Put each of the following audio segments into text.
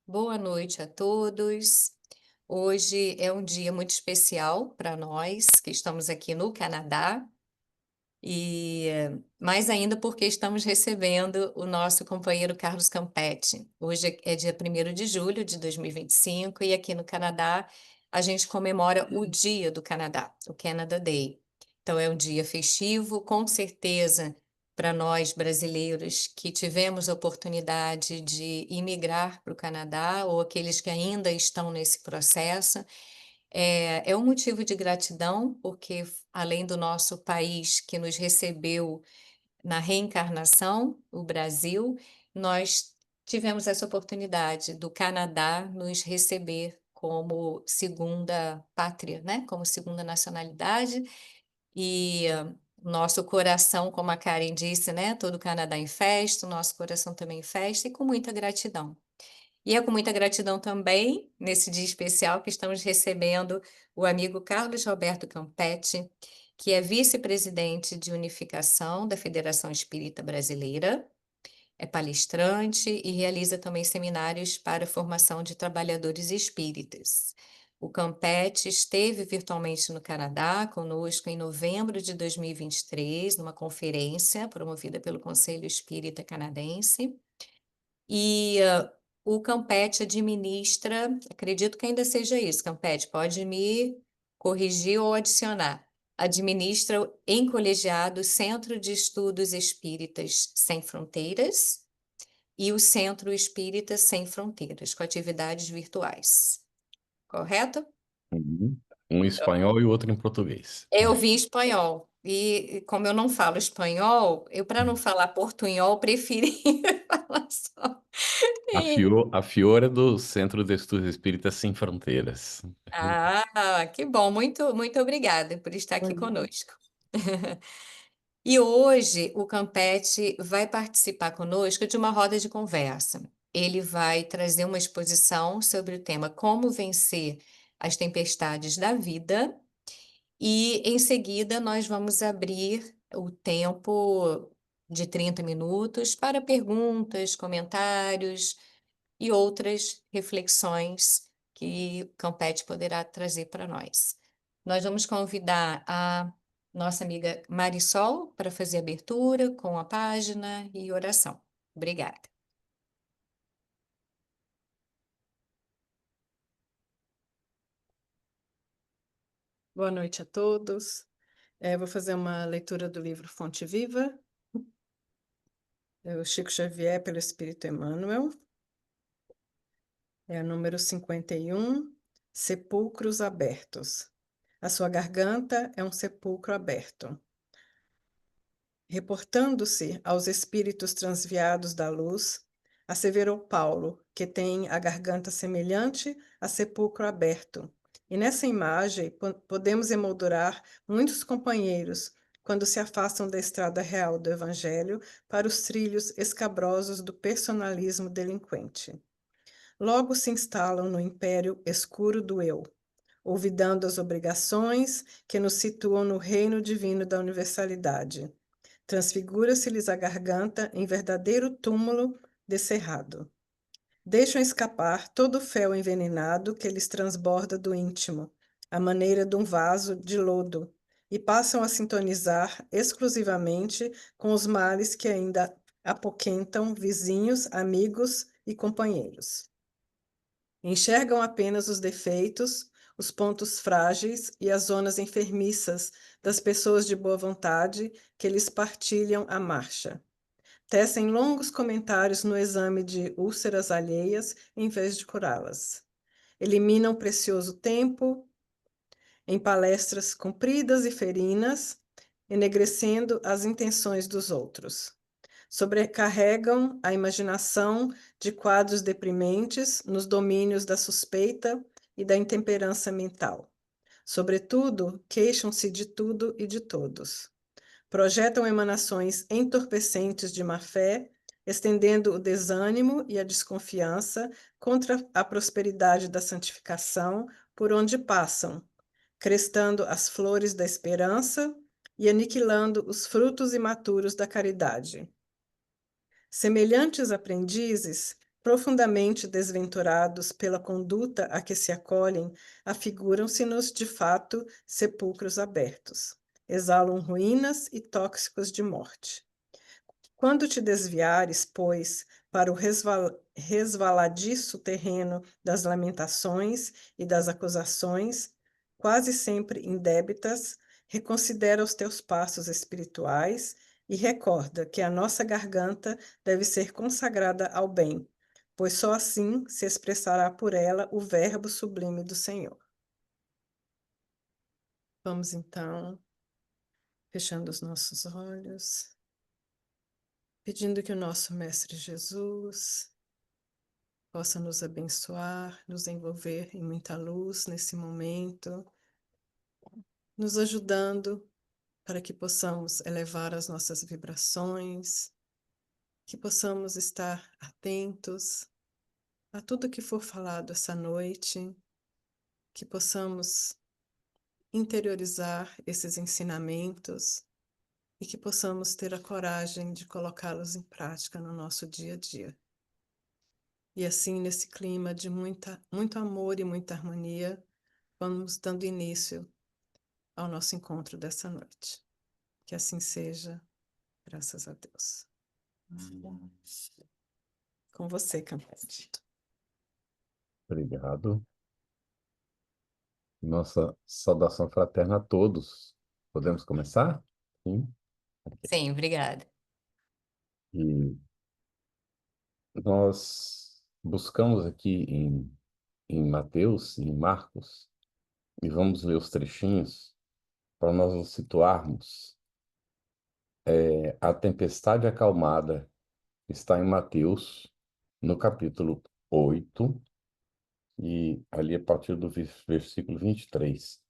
Boa noite a todos. Hoje é um dia muito especial para nós que estamos aqui no Canadá e mais ainda porque estamos recebendo o nosso companheiro Carlos Campetti. Hoje é dia 1º de julho de 2025 e aqui no Canadá a gente comemora o Dia do Canadá, o Canada Day. Então é um dia festivo, com certeza, para nós brasileiros que tivemos a oportunidade de imigrar para o Canadá ou aqueles que ainda estão nesse processo. É um motivo de gratidão, porque além do nosso país que nos recebeu na reencarnação, o Brasil, nós tivemos essa oportunidade do Canadá nos receber como segunda pátria, né? Como segunda nacionalidade. E nosso coração, como a Karen disse, né? Todo o Canadá em festa, o nosso coração também em festa, e com muita gratidão. E é com muita gratidão também, nesse dia especial, que estamos recebendo o amigo Carlos Roberto Campetti, que é vice-presidente de unificação da Federação Espírita Brasileira, é palestrante e realiza também seminários para a formação de trabalhadores espíritas. O Campetti esteve virtualmente no Canadá conosco em novembro de 2023, numa conferência promovida pelo Conselho Espírita Canadense. E o Campetti administra, acredito que ainda seja isso, Campetti, pode me corrigir ou adicionar. Administra em colegiado o Centro de Estudos Espíritas Sem Fronteiras e o Centro Espírita Sem Fronteiras, com atividades virtuais. Correto? Uhum. Um em espanhol e o outro em português. Eu vi espanhol. E como eu não falo espanhol, eu, para não falar portunhol, preferi falar só. A Fior é do Centro de Estudos Espíritas Sem Fronteiras. Ah, que bom. Muito obrigada por estar aqui conosco. E hoje o Campetti vai participar conosco de uma roda de conversa. Ele vai trazer uma exposição sobre o tema Como Vencer as Tempestades da Vida. E em seguida nós vamos abrir o tempo de 30 minutos para perguntas, comentários e outras reflexões que Campetti poderá trazer para nós. Nós vamos convidar a nossa amiga Marisol para fazer a abertura com a página e oração. Obrigada. Boa noite a todos. Vou fazer uma leitura do livro Fonte Viva, o Chico Xavier pelo Espírito Emmanuel. É o número 51, Sepulcros Abertos. A sua garganta é um sepulcro aberto. Reportando-se aos espíritos transviados da luz, asseverou Paulo que tem a garganta semelhante a sepulcro aberto. E nessa imagem podemos emoldurar muitos companheiros quando se afastam da estrada real do Evangelho para os trilhos escabrosos do personalismo delinquente. Logo se instalam no império escuro do eu, olvidando as obrigações que nos situam no reino divino da universalidade. Transfigura-se-lhes a garganta em verdadeiro túmulo descerrado. Deixam escapar todo o fel envenenado que lhes transborda do íntimo, à maneira de um vaso de lodo, e passam a sintonizar exclusivamente com os males que ainda apoquentam vizinhos, amigos e companheiros. Enxergam apenas os defeitos, os pontos frágeis e as zonas enfermiças das pessoas de boa vontade que lhes partilham a marcha. Tecem longos comentários no exame de úlceras alheias em vez de curá-las. Eliminam precioso tempo em palestras compridas e ferinas, enegrecendo as intenções dos outros. Sobrecarregam a imaginação de quadros deprimentes nos domínios da suspeita e da intemperança mental. Sobretudo, queixam-se de tudo e de todos. Projetam emanações entorpecentes de má-fé, estendendo o desânimo e a desconfiança contra a prosperidade da santificação por onde passam, crestando as flores da esperança e aniquilando os frutos imaturos da caridade. Semelhantes aprendizes profundamente desventurados pela conduta a que se acolhem, afiguram-se-nos de fato sepulcros abertos. Exalam ruínas e tóxicos de morte. Quando te desviares, pois, para o resvaladiço terreno das lamentações e das acusações, quase sempre indébitas, reconsidera os teus passos espirituais e recorda que a nossa garganta deve ser consagrada ao bem, pois só assim se expressará por ela o verbo sublime do Senhor. Vamos então, fechando os nossos olhos, pedindo que o nosso Mestre Jesus possa nos abençoar, nos envolver em muita luz nesse momento, nos ajudando para que possamos elevar as nossas vibrações, que possamos estar atentos a tudo que for falado essa noite, que possamos interiorizar esses ensinamentos e que possamos ter a coragem de colocá-los em prática no nosso dia a dia. E assim, nesse clima de muito amor e muita harmonia, vamos dando início ao nosso encontro dessa noite. Que assim seja, graças a Deus. Com você, Camille. Obrigado. Nossa saudação fraterna a todos. Podemos começar? Sim. Sim, obrigada. E nós buscamos aqui em Mateus e em Marcos, e vamos ler os trechinhos para nós nos situarmos. A tempestade acalmada está em Mateus, no capítulo 8, e ali a partir do versículo 23.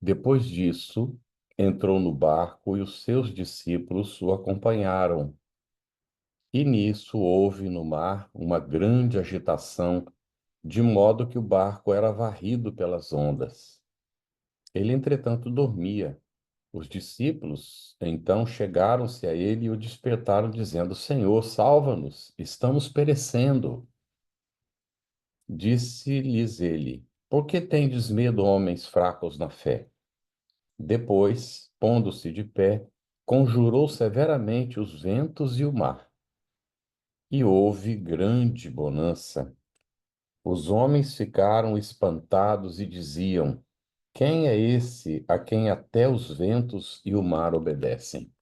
Depois disso, entrou no barco e os seus discípulos o acompanharam. E nisso houve no mar uma grande agitação, de modo que o barco era varrido pelas ondas. Ele, entretanto, dormia. Os discípulos, então, chegaram-se a ele e o despertaram, dizendo: Senhor, salva-nos, estamos perecendo. Disse-lhes ele: Por que tendes medo, homens fracos na fé? Depois, pondo-se de pé, conjurou severamente os ventos e o mar. E houve grande bonança. Os homens ficaram espantados e diziam: Quem é esse a quem até os ventos e o mar obedecem?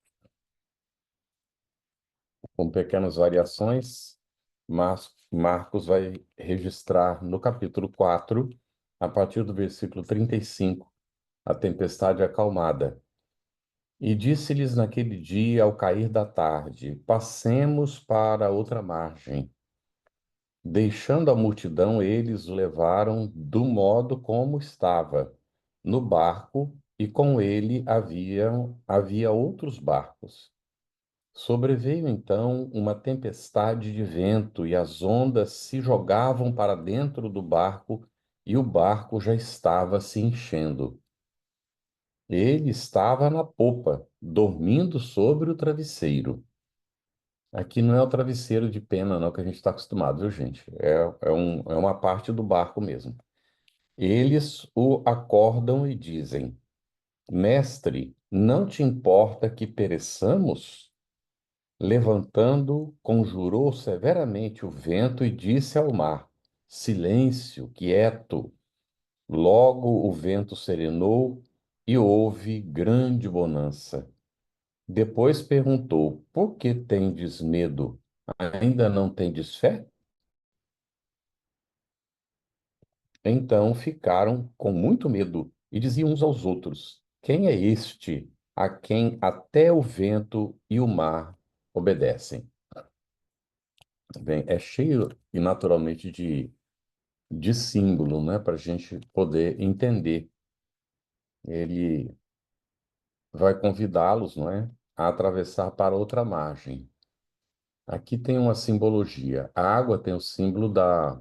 Com pequenas variações, Marcos vai registrar no capítulo 4, a partir do versículo 35, a tempestade acalmada. E disse-lhes naquele dia, ao cair da tarde: Passemos para outra margem. Deixando a multidão, eles o levaram do modo como estava, no barco, e com ele havia outros barcos. Sobreveio então uma tempestade de vento, e as ondas se jogavam para dentro do barco, e o barco já estava se enchendo. Ele estava na popa, dormindo sobre o travesseiro. Aqui não é o travesseiro de pena, não, que a gente está acostumado, viu, gente? É uma parte do barco mesmo. Eles o acordam e dizem: Mestre, não te importa que pereçamos? Levantando, conjurou severamente o vento e disse ao mar: Silêncio, quieto. Logo o vento serenou e houve grande bonança. Depois perguntou: Por que tendes medo? Ainda não tendes fé? Então ficaram com muito medo e diziam uns aos outros: Quem é este a quem até o vento e o mar obedecem? Bem, é cheio e naturalmente de símbolo, né, para a gente poder entender. Ele vai convidá-los, não é, a atravessar para outra margem. Aqui tem uma simbologia. A água tem o símbolo da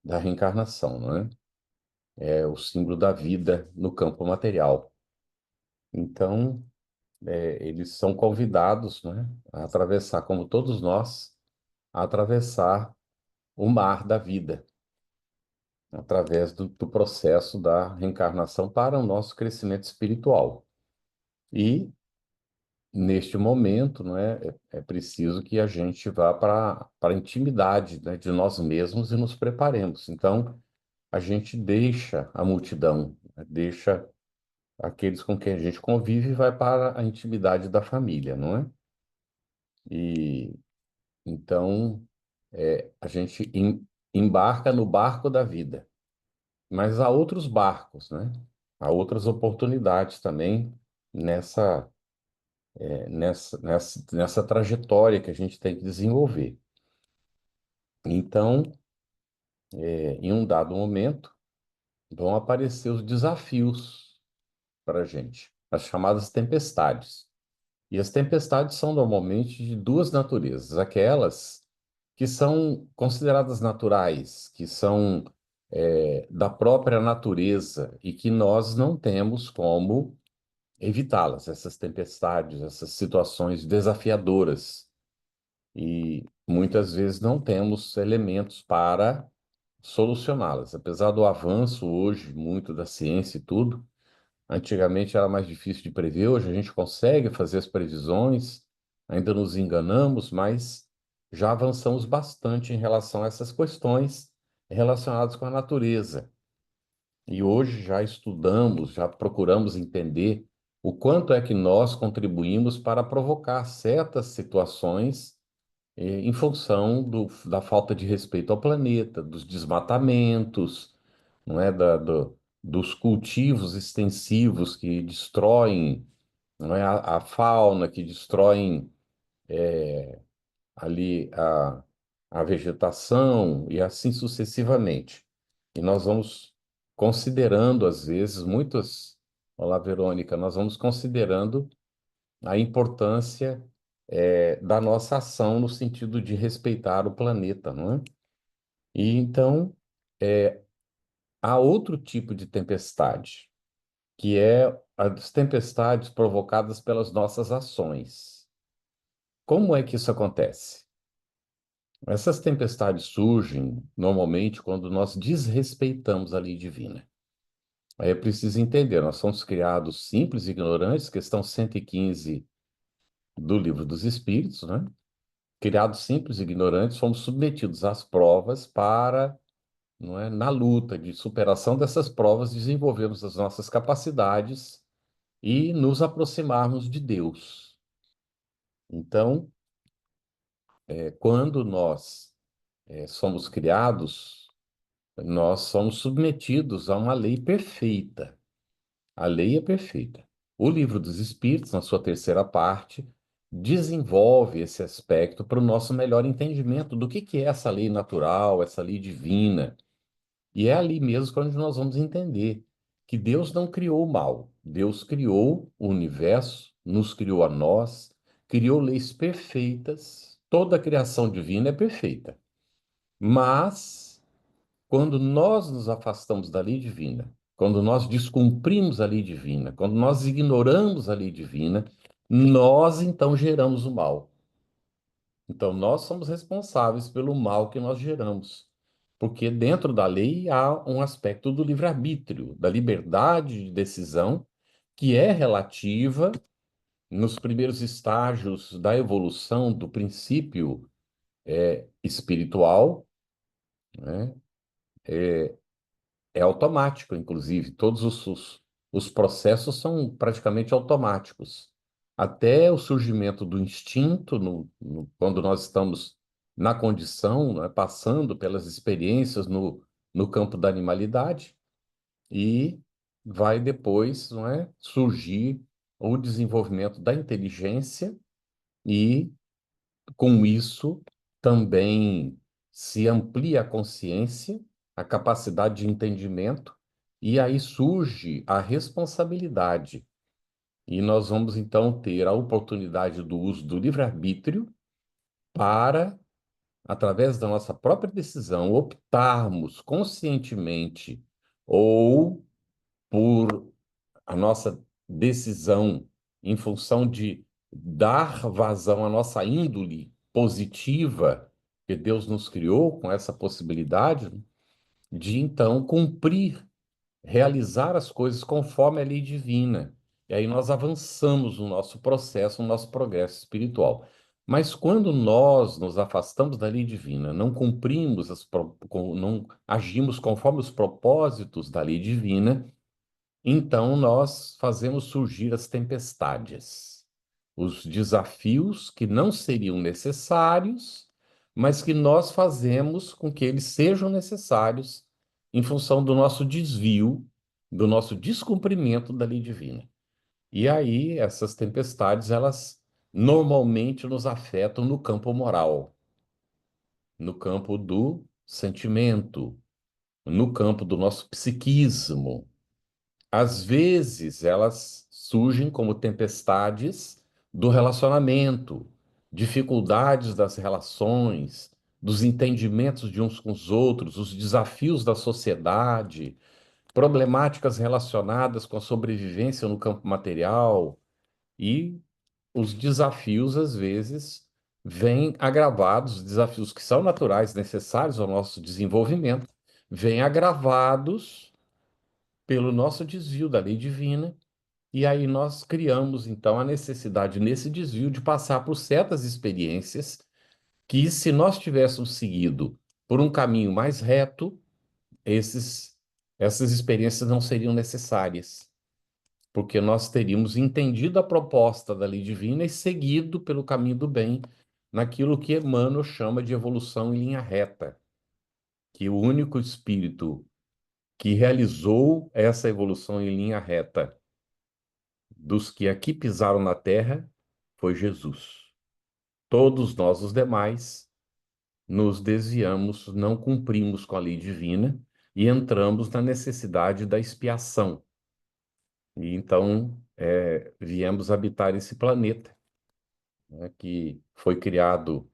reencarnação, não é? É o símbolo da vida no campo material. Então, eles são convidados, né, a atravessar, como todos nós, a atravessar o mar da vida, através do processo da reencarnação para o nosso crescimento espiritual. E, neste momento, não é, é preciso que a gente vá para a intimidade, né, de nós mesmos e nos preparemos. Então, a gente deixa a multidão, né, deixa aqueles com quem a gente convive e vai para a intimidade da família, não é? E então a gente embarca no barco da vida, mas há outros barcos, né? Há outras oportunidades também nessa, nessa trajetória que a gente tem que desenvolver. Então, em um dado momento, vão aparecer os desafios para a gente, as chamadas tempestades. E as tempestades são normalmente de duas naturezas: aquelas que são consideradas naturais, que são da própria natureza e que nós não temos como evitá-las, essas tempestades, essas situações desafiadoras. E muitas vezes não temos elementos para solucioná-las. Apesar do avanço hoje muito da ciência e tudo, antigamente era mais difícil de prever, hoje a gente consegue fazer as previsões, ainda nos enganamos, mas já avançamos bastante em relação a essas questões relacionadas com a natureza. E hoje já estudamos, já procuramos entender o quanto é que nós contribuímos para provocar certas situações em função da falta de respeito ao planeta, dos desmatamentos, não é, dos cultivos extensivos que destroem, não é, a fauna, que destroem ali a vegetação e assim sucessivamente. E nós vamos considerando, às vezes, muitas. Olá, Verônica, nós vamos considerando a importância da nossa ação no sentido de respeitar o planeta, não é? E então há outro tipo de tempestade, que é as tempestades provocadas pelas nossas ações. Como é que isso acontece? Essas tempestades surgem normalmente quando nós desrespeitamos a lei divina. Aí é preciso entender, nós somos criados simples e ignorantes, questão 115 do Livro dos Espíritos, né? Criados simples e ignorantes, fomos submetidos às provas para, não é, na luta de superação dessas provas, desenvolvermos as nossas capacidades e nos aproximarmos de Deus. Então, quando nós somos criados, nós somos submetidos a uma lei perfeita. A lei é perfeita. O Livro dos Espíritos, na sua terceira parte, desenvolve esse aspecto para o nosso melhor entendimento do que é essa lei natural, essa lei divina. E é ali mesmo quando nós vamos entender que Deus não criou o mal. Deus criou o universo, nos criou a nós, criou leis perfeitas. Toda a criação divina é perfeita. Mas, quando nós nos afastamos da lei divina, quando nós descumprimos a lei divina, quando nós ignoramos a lei divina, nós então geramos o mal. Então, nós somos responsáveis pelo mal que nós geramos. Porque dentro da lei há um aspecto do livre-arbítrio, da liberdade de decisão, que é relativa nos primeiros estágios da evolução do princípio espiritual, né? É automático, inclusive. Todos os processos são praticamente automáticos. Até o surgimento do instinto, quando nós estamos na condição, né, passando pelas experiências no campo da animalidade, e vai depois, não é, surgir o desenvolvimento da inteligência, e com isso também se amplia a consciência, a capacidade de entendimento, e aí surge a responsabilidade. E nós vamos então ter a oportunidade do uso do livre-arbítrio para, através da nossa própria decisão, optarmos conscientemente ou por a nossa decisão em função de dar vazão à nossa índole positiva, Porque Deus nos criou com essa possibilidade de então cumprir, realizar as coisas conforme a lei divina. E aí nós avançamos no nosso processo, no nosso progresso espiritual. Mas quando nós nos afastamos da lei divina, não cumprimos, não agimos conforme os propósitos da lei divina, então nós fazemos surgir as tempestades, os desafios que não seriam necessários, mas que nós fazemos com que eles sejam necessários em função do nosso desvio, do nosso descumprimento da lei divina. E aí essas tempestades, elas normalmente nos afetam no campo moral, no campo do sentimento, no campo do nosso psiquismo. Às vezes, elas surgem como tempestades do relacionamento, dificuldades das relações, dos entendimentos de uns com os outros, os desafios da sociedade, problemáticas relacionadas com a sobrevivência no campo material e os desafios, às vezes, vêm agravados, desafios que são naturais, necessários ao nosso desenvolvimento, vêm agravados pelo nosso desvio da lei divina, e aí nós criamos, então, a necessidade, nesse desvio, de passar por certas experiências que, se nós tivéssemos seguido por um caminho mais reto, essas experiências não seriam necessárias, porque nós teríamos entendido a proposta da lei divina e seguido pelo caminho do bem, naquilo que Emmanuel chama de evolução em linha reta, que o único espírito que realizou essa evolução em linha reta dos que aqui pisaram na terra foi Jesus. Todos nós, os demais, nos desviamos, não cumprimos com a lei divina e entramos na necessidade da expiação. E então viemos habitar esse planeta, né, que foi criado,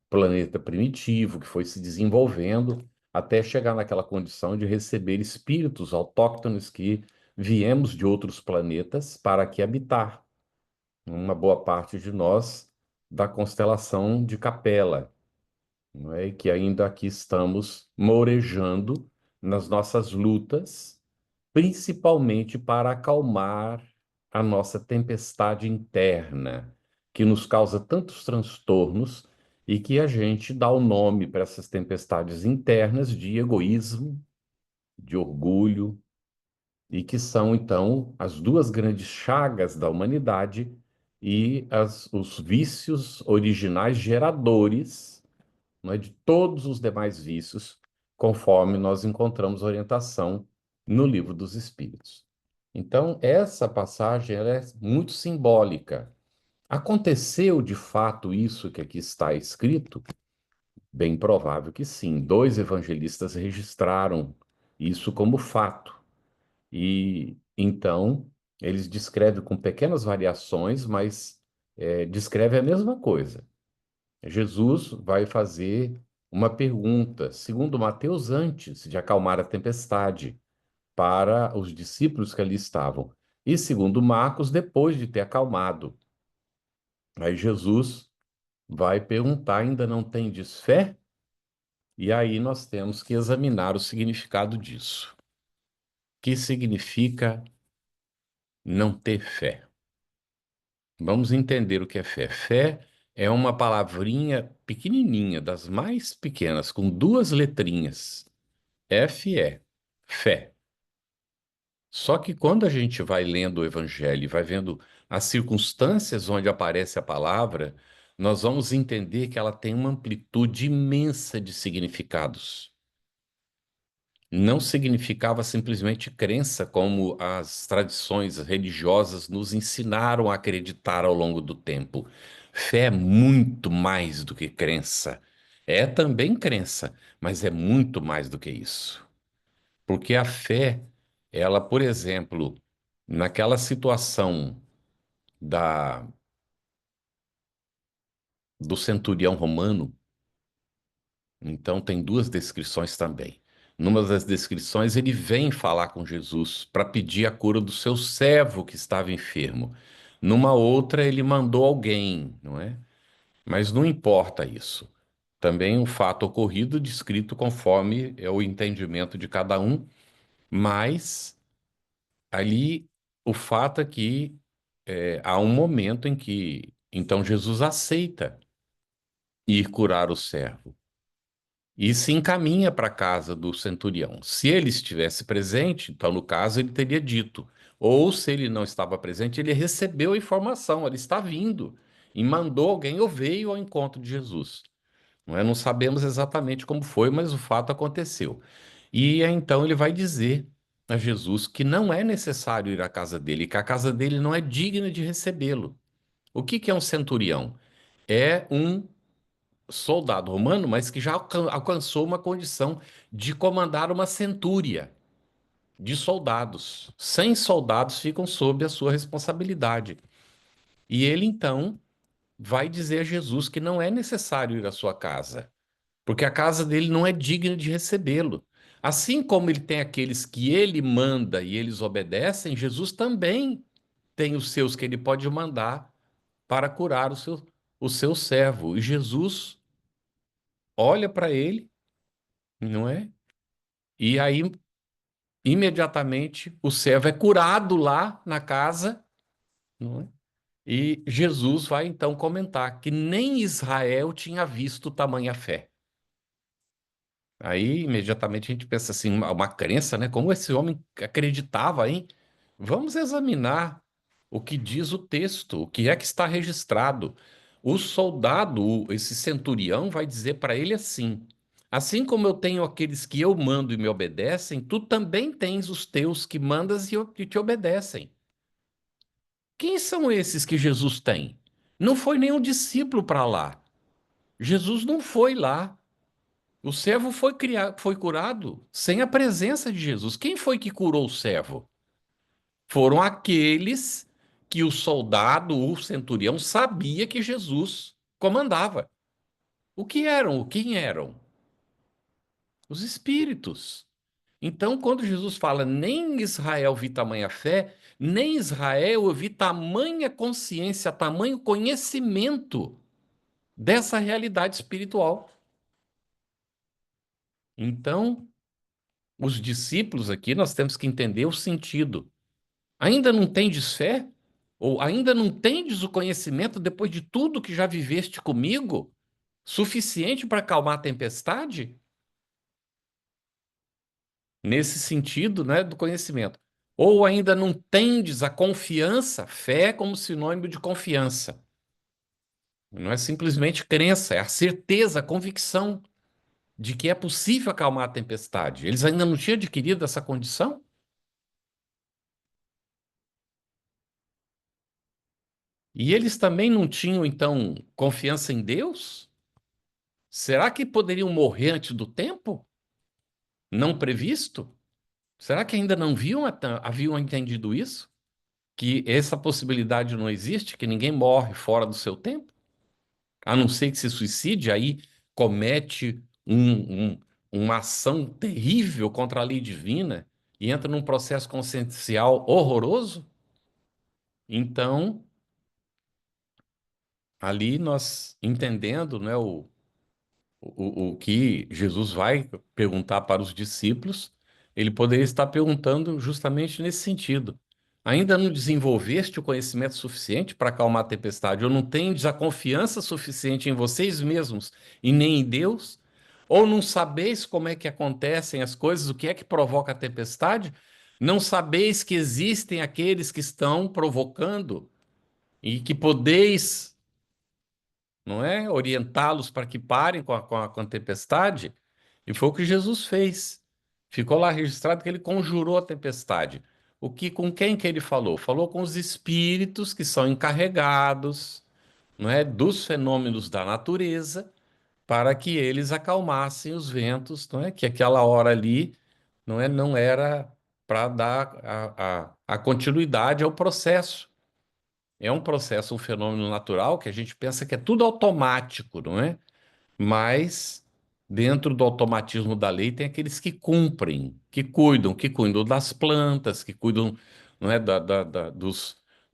planeta primitivo, que foi se desenvolvendo até chegar naquela condição de receber espíritos autóctones que viemos de outros planetas para aqui habitar. Uma boa parte de nós da constelação de Capela, não é? E que ainda aqui estamos mourejando nas nossas lutas, principalmente para acalmar a nossa tempestade interna, que nos causa tantos transtornos e que a gente dá o nome para essas tempestades internas de egoísmo, de orgulho, e que são, então, as duas grandes chagas da humanidade e os vícios originais geradores, não é, de todos os demais vícios, conforme nós encontramos orientação no Livro dos Espíritos. Então, essa passagem ela é muito simbólica. Aconteceu de fato isso que aqui está escrito? Bem provável que sim. Dois evangelistas registraram isso como fato. E então eles descrevem com pequenas variações, mas descreve a mesma coisa. Jesus vai fazer uma pergunta, segundo Mateus, antes de acalmar a tempestade, para os discípulos que ali estavam. E segundo Marcos, depois de ter acalmado. Aí Jesus vai perguntar: ainda não tendes fé? E aí nós temos que examinar o significado disso. O que significa não ter fé? Vamos entender o que é fé. Fé é uma palavrinha pequenininha, das mais pequenas, com duas letrinhas. F é fé. Só que quando a gente vai lendo o Evangelho e vai vendo as circunstâncias onde aparece a palavra, nós vamos entender que ela tem uma amplitude imensa de significados. Não significava simplesmente crença, como as tradições religiosas nos ensinaram a acreditar ao longo do tempo. Fé é muito mais do que crença. É também crença, mas é muito mais do que isso. Porque a fé, ela, por exemplo, naquela situação da, do centurião romano, então tem duas descrições também. Numa das descrições, ele vem falar com Jesus para pedir a cura do seu servo que estava enfermo. Numa outra, ele mandou alguém, não é? Mas não importa isso. também um fato ocorrido, descrito conforme é o entendimento de cada um, mas ali o fato é que há um momento em que então Jesus aceita ir curar o servo e se encaminha para a casa do centurião. Se ele estivesse presente, então no caso ele teria dito, ou se ele não estava presente, ele recebeu a informação, ele está vindo e mandou alguém ou veio ao encontro de Jesus. Não é? Não sabemos exatamente como foi, mas o fato aconteceu. E então ele vai dizer a Jesus que não é necessário ir à casa dele, que a casa dele não é digna de recebê-lo. O que que é um centurião? É um soldado romano, mas que já alcançou uma condição de comandar uma centúria de soldados. 100 soldados ficam sob a sua responsabilidade. E ele então vai dizer a Jesus que não é necessário ir à sua casa, porque a casa dele não é digna de recebê-lo. Assim como ele tem aqueles que ele manda e eles obedecem, Jesus também tem os seus que ele pode mandar para curar o seu servo. E Jesus olha para ele, não é? E aí, imediatamente, o servo é curado lá na casa, não é? E Jesus vai então comentar que nem Israel tinha visto tamanha fé. Aí, imediatamente, a gente pensa assim, uma crença, né? Como esse homem acreditava, hein? Vamos examinar o que diz o texto, o que é que está registrado. O soldado, esse centurião, vai dizer para ele assim: assim como eu tenho aqueles que eu mando e me obedecem, tu também tens os teus que mandas e te obedecem. Quem são esses que Jesus tem? Não foi nenhum discípulo para lá. Jesus não foi lá. O servo foi curado sem a presença de Jesus. Quem foi que curou o servo? Foram aqueles que o soldado, o centurião, sabia que Jesus comandava. O que eram? Quem eram? Os espíritos. Então, quando Jesus fala, nem Israel vi tamanha fé, nem Israel eu vi tamanha consciência, tamanho conhecimento dessa realidade espiritual. Então, os discípulos aqui, nós temos que entender o sentido. Ainda não tendes fé? Ou ainda não tendes o conhecimento depois de tudo que já viveste comigo? Suficiente para acalmar a tempestade? Nesse sentido, né, do conhecimento. Ou ainda não tendes a confiança? Fé como sinônimo de confiança. Não é simplesmente crença, é a certeza, a convicção de que é possível acalmar a tempestade. Eles ainda não tinham adquirido essa condição? E eles também não tinham, então, confiança em Deus? Será que poderiam morrer antes do tempo? Não previsto? Será que ainda não haviam entendido isso? Que essa possibilidade não existe, que ninguém morre fora do seu tempo? A não ser que se suicide, aí comete uma ação terrível contra a lei divina e entra num processo consciencial horroroso? Então, ali nós entendendo, né, o que Jesus vai perguntar para os discípulos, ele poderia estar perguntando justamente nesse sentido. Ainda não desenvolveste o conhecimento suficiente para acalmar a tempestade? Ou não tendes a confiança suficiente em vocês mesmos e nem em Deus? Ou não sabeis como é que acontecem as coisas, o que é que provoca a tempestade? Não sabeis que existem aqueles que estão provocando e que podeis, não é? Orientá-los para que parem com a tempestade. E foi o que Jesus fez. Ficou lá registrado que ele conjurou a tempestade. Com quem que ele falou? Falou com os espíritos que são encarregados, não é, dos fenômenos da natureza, para que eles acalmassem os ventos, não é? Que aquela hora ali, não era para dar a continuidade ao processo. É um processo, um fenômeno natural que a gente pensa que é tudo automático, não é? Mas dentro do automatismo da lei tem aqueles que cumprem, que cuidam das plantas, que cuidam, não é,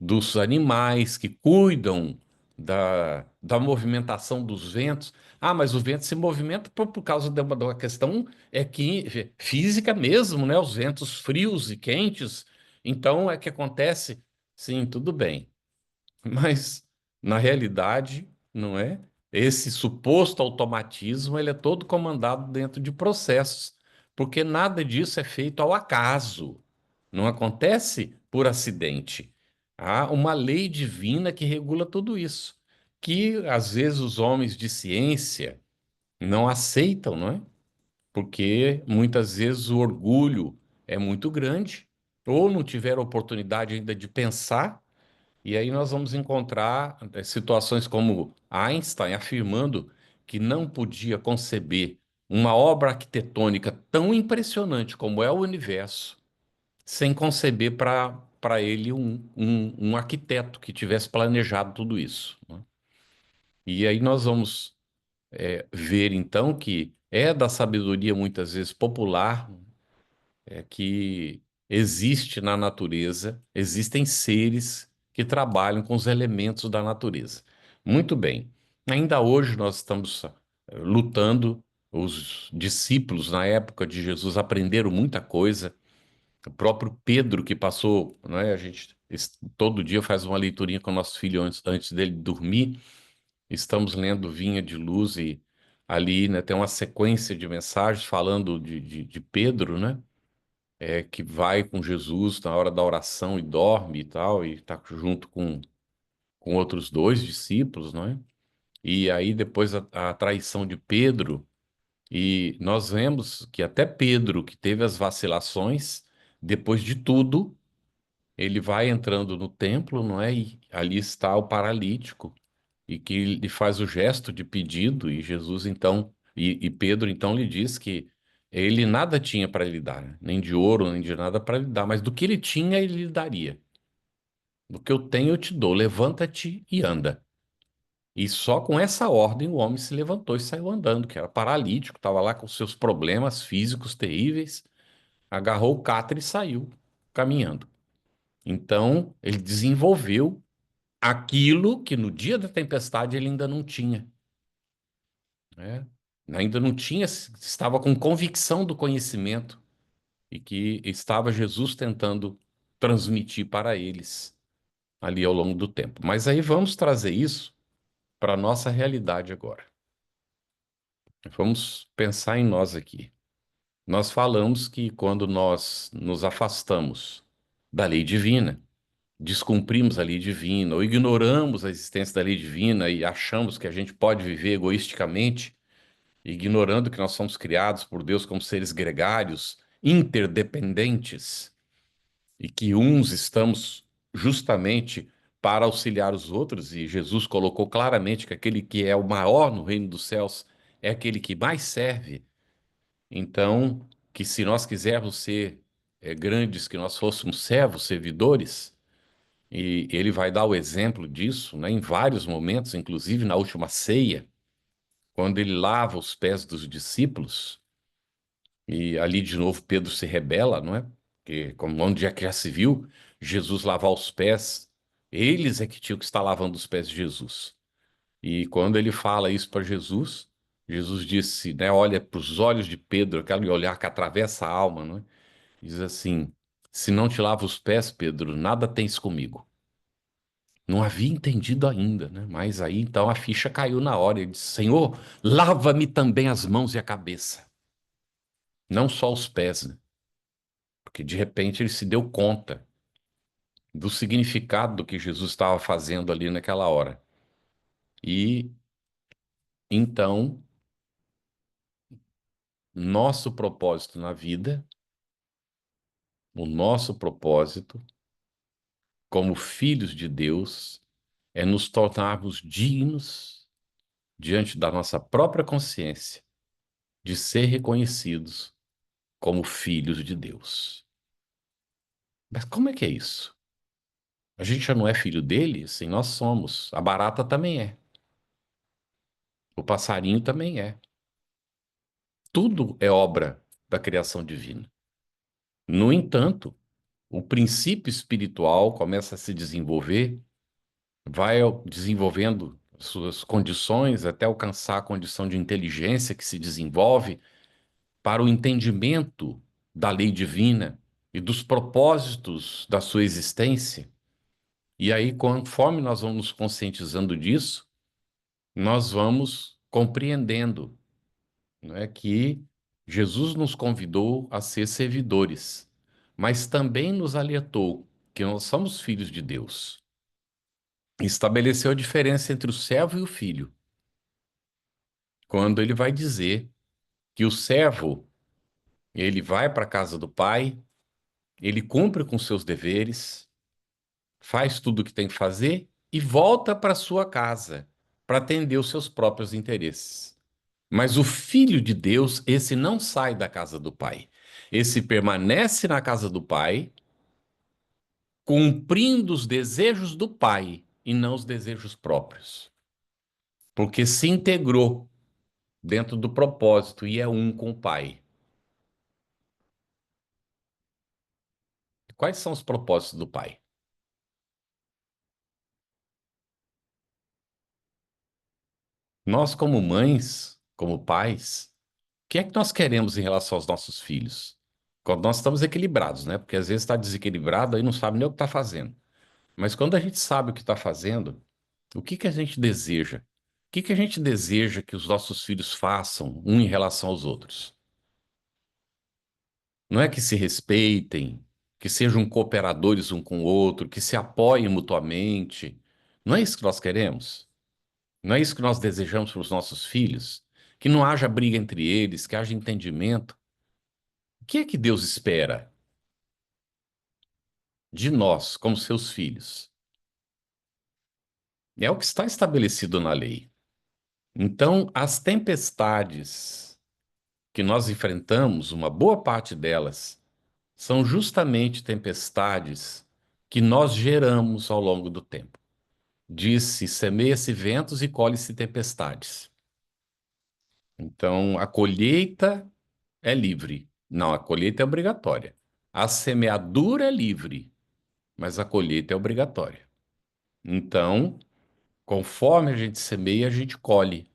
dos animais, que cuidam da movimentação dos ventos. Ah, mas o vento se movimenta por causa de uma questão física mesmo, né? Os ventos frios e quentes. Então é que acontece. Sim, tudo bem. Mas na realidade, não é? Esse suposto automatismo, ele é todo comandado dentro de processos, porque nada disso é feito ao acaso. Não acontece por acidente. Há uma lei divina que regula tudo isso, que às vezes os homens de ciência não aceitam, não é? Porque muitas vezes o orgulho é muito grande, ou não tiveram oportunidade ainda de pensar, e aí nós vamos encontrar situações como Einstein afirmando que não podia conceber uma obra arquitetônica tão impressionante como é o universo sem conceber para ele um arquiteto que tivesse planejado tudo isso, né? E aí nós vamos ver então que é da sabedoria muitas vezes popular que existe na natureza, existem seres que trabalham com os elementos da natureza. Muito bem. Ainda hoje nós estamos lutando, os discípulos na época de Jesus aprenderam muita coisa. O próprio Pedro que passou, né, a gente todo dia faz uma leiturinha com o nosso filho antes dele dormir. Estamos lendo Vinha de Luz e ali, né, tem uma sequência de mensagens falando de Pedro, né? Que vai com Jesus na hora da oração e dorme e tal, e está junto com outros dois discípulos, não é? E aí depois a traição de Pedro, e nós vemos que até Pedro, que teve as vacilações, depois de tudo, ele vai entrando no templo, não é? E ali está o paralítico, e que ele faz o gesto de pedido, e Jesus então, e Pedro então lhe diz que ele nada tinha para lhe dar, né? Nem de ouro, nem de nada para lhe dar, mas do que ele tinha, ele lhe daria. Do que eu tenho, eu te dou. Levanta-te e anda. E só com essa ordem o homem se levantou e saiu andando, que era paralítico, estava lá com seus problemas físicos terríveis, agarrou o catre e saiu caminhando. Então, ele desenvolveu aquilo que no dia da tempestade ele ainda não tinha, né? Ainda não tinha, estava com convicção do conhecimento e que estava Jesus tentando transmitir para eles ali ao longo do tempo. Mas aí vamos trazer isso para a nossa realidade agora. Vamos pensar em nós aqui. Nós falamos que quando nós nos afastamos da lei divina, descumprimos a lei divina ou ignoramos a existência da lei divina e achamos que a gente pode viver egoisticamente, ignorando que nós somos criados por Deus como seres gregários, interdependentes, e que uns estamos justamente para auxiliar os outros, e Jesus colocou claramente que aquele que é o maior no reino dos céus é aquele que mais serve. Então, que se nós quisermos ser grandes, que nós fôssemos servos, servidores, e ele vai dar o exemplo disso, né, em vários momentos, inclusive na última ceia, quando ele lava os pés dos discípulos, e ali de novo Pedro se rebela, não é? Porque como onde é que já se viu Jesus lavar os pés, eles é que tinham que estar lavando os pés de Jesus. E quando ele fala isso para Jesus, Jesus disse, né, olha para os olhos de Pedro, aquele olhar que atravessa a alma, não é? Diz assim: se não te lavo os pés, Pedro, nada tens comigo. Não havia entendido ainda, né? Mas aí então a ficha caiu na hora. Ele disse: Senhor, lava-me também as mãos e a cabeça, não só os pés, né? Porque de repente ele se deu conta do significado do que Jesus estava fazendo ali naquela hora. E então, nosso propósito na vida, o nosso propósito como filhos de Deus, é nos tornarmos dignos diante da nossa própria consciência de ser reconhecidos como filhos de Deus. Mas como é que é isso? A gente já não é filho dele? Sim, nós somos. A barata também é. O passarinho também é. Tudo é obra da criação divina. No entanto, o princípio espiritual começa a se desenvolver vai desenvolvendo suas condições até alcançar a condição de inteligência que se desenvolve para o entendimento da lei divina e dos propósitos da sua existência. E aí, conforme nós vamos nos conscientizando disso, nós vamos compreendendo, não é, que Jesus nos convidou a ser servidores, mas também nos alertou que nós somos filhos de Deus. Estabeleceu a diferença entre o servo e o filho, quando ele vai dizer que o servo, ele vai para a casa do pai, ele cumpre com seus deveres, faz tudo o que tem que fazer e volta para sua casa para atender os seus próprios interesses. Mas o filho de Deus, esse não sai da casa do pai. Esse permanece na casa do pai, cumprindo os desejos do pai e não os desejos próprios. Porque se integrou dentro do propósito e é um com o pai. Quais são os propósitos do pai? Nós, como mães, como pais, o que é que nós queremos em relação aos nossos filhos? Quando nós estamos equilibrados, né? Porque às vezes está desequilibrado aí não sabe nem o que está fazendo. Mas quando a gente sabe o que está fazendo, o que que a gente deseja? O que que a gente deseja que os nossos filhos façam um em relação aos outros? Não é que se respeitem, que sejam cooperadores um com o outro, que se apoiem mutuamente. Não é isso que nós queremos? Não é isso que nós desejamos para os nossos filhos? Que não haja briga entre eles, que haja entendimento. O que é que Deus espera de nós, como seus filhos? É o que está estabelecido na lei. Então, as tempestades que nós enfrentamos, uma boa parte delas, são justamente tempestades que nós geramos ao longo do tempo. Diz-se, semeia-se ventos e colhe-se tempestades. Então, a colheita é livre. Não, a colheita é obrigatória. A semeadura é livre, mas a colheita é obrigatória. Então, conforme a gente semeia, a gente colhe.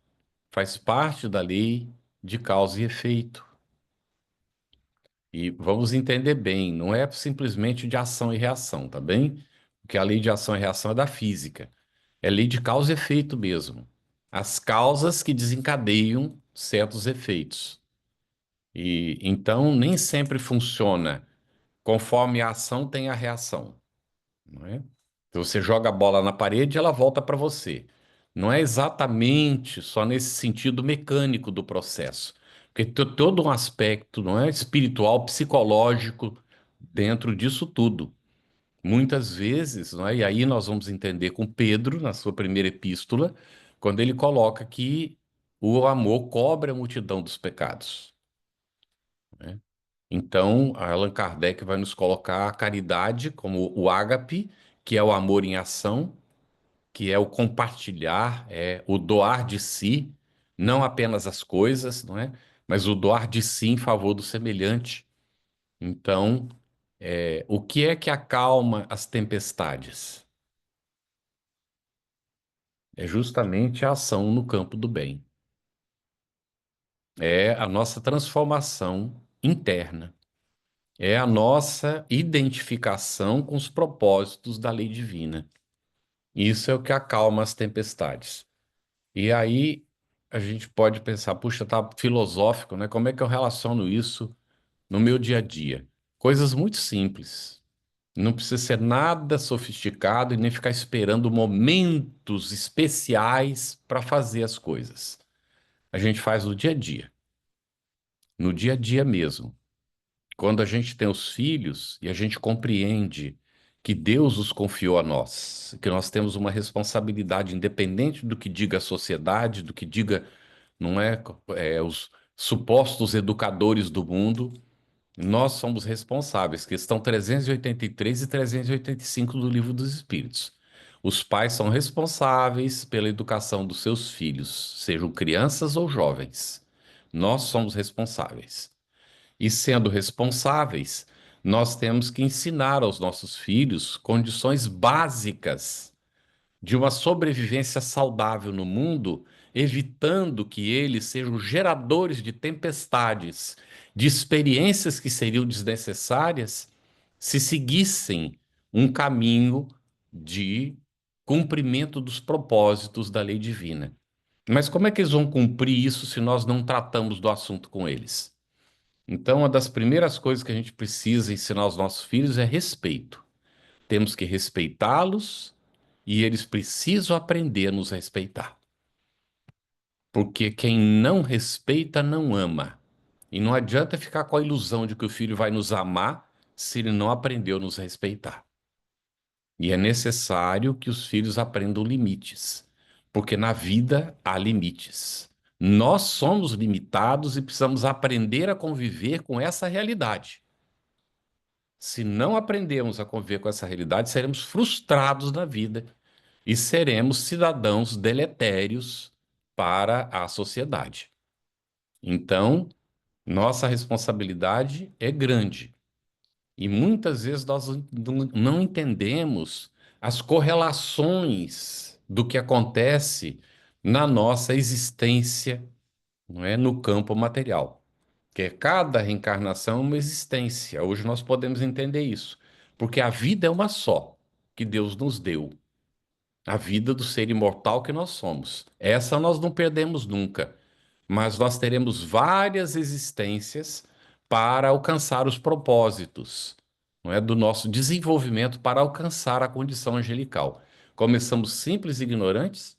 Faz parte da lei de causa e efeito. E vamos entender bem, não é simplesmente de ação e reação, tá bem? Porque a lei de ação e reação é da física. É lei de causa e efeito mesmo. As causas que desencadeiam certos efeitos. E então nem sempre funciona conforme a ação tem a reação, não é? Então, você joga a bola na parede, ela volta para você. Não é exatamente só nesse sentido mecânico do processo, porque tem todo um aspecto, não é, espiritual, psicológico dentro disso tudo. Muitas vezes, não é? E aí nós vamos entender com Pedro, na sua primeira epístola, quando ele coloca que o amor cobre a multidão dos pecados, né? Então, Allan Kardec vai nos colocar a caridade como o ágape, que é o amor em ação, que é o compartilhar, é o doar de si, não apenas as coisas, não é? Mas o doar de si em favor do semelhante. Então, o que é que acalma as tempestades? É justamente a ação no campo do bem. É a nossa transformação interna. É a nossa identificação com os propósitos da lei divina. Isso é o que acalma as tempestades. E aí a gente pode pensar, puxa, tá filosófico, né? Como é que eu relaciono isso no meu dia a dia? Coisas muito simples. Não precisa ser nada sofisticado e nem ficar esperando momentos especiais para fazer as coisas. A gente faz no dia a dia mesmo. Quando a gente tem os filhos e a gente compreende que Deus os confiou a nós, que nós temos uma responsabilidade independente do que diga a sociedade, do que diga, não é, os supostos educadores do mundo, nós somos responsáveis, questão 383 e 385 do Livro dos Espíritos. Os pais são responsáveis pela educação dos seus filhos, sejam crianças ou jovens. Nós somos responsáveis. E sendo responsáveis, nós temos que ensinar aos nossos filhos condições básicas de uma sobrevivência saudável no mundo, evitando que eles sejam geradores de tempestades, de experiências que seriam desnecessárias, se seguissem um caminho de cumprimento dos propósitos da lei divina. Mas como é que eles vão cumprir isso se nós não tratamos do assunto com eles? Então, uma das primeiras coisas que a gente precisa ensinar aos nossos filhos é respeito. Temos que respeitá-los e eles precisam aprender a nos respeitar. Porque quem não respeita não ama. E não adianta ficar com a ilusão de que o filho vai nos amar se ele não aprendeu a nos respeitar. E é necessário que os filhos aprendam limites, porque na vida há limites. Nós somos limitados e precisamos aprender a conviver com essa realidade. Se não aprendermos a conviver com essa realidade, seremos frustrados na vida e seremos cidadãos deletérios para a sociedade. Então, nossa responsabilidade é grande. E muitas vezes nós não entendemos as correlações do que acontece na nossa existência, não é, no campo material. Que cada reencarnação é uma existência. Hoje nós podemos entender isso, porque a vida é uma só que Deus nos deu. A vida do ser imortal que nós somos. Essa nós não perdemos nunca, mas nós teremos várias existências para alcançar os propósitos, não é, do nosso desenvolvimento para alcançar a condição angelical. Começamos simples e ignorantes.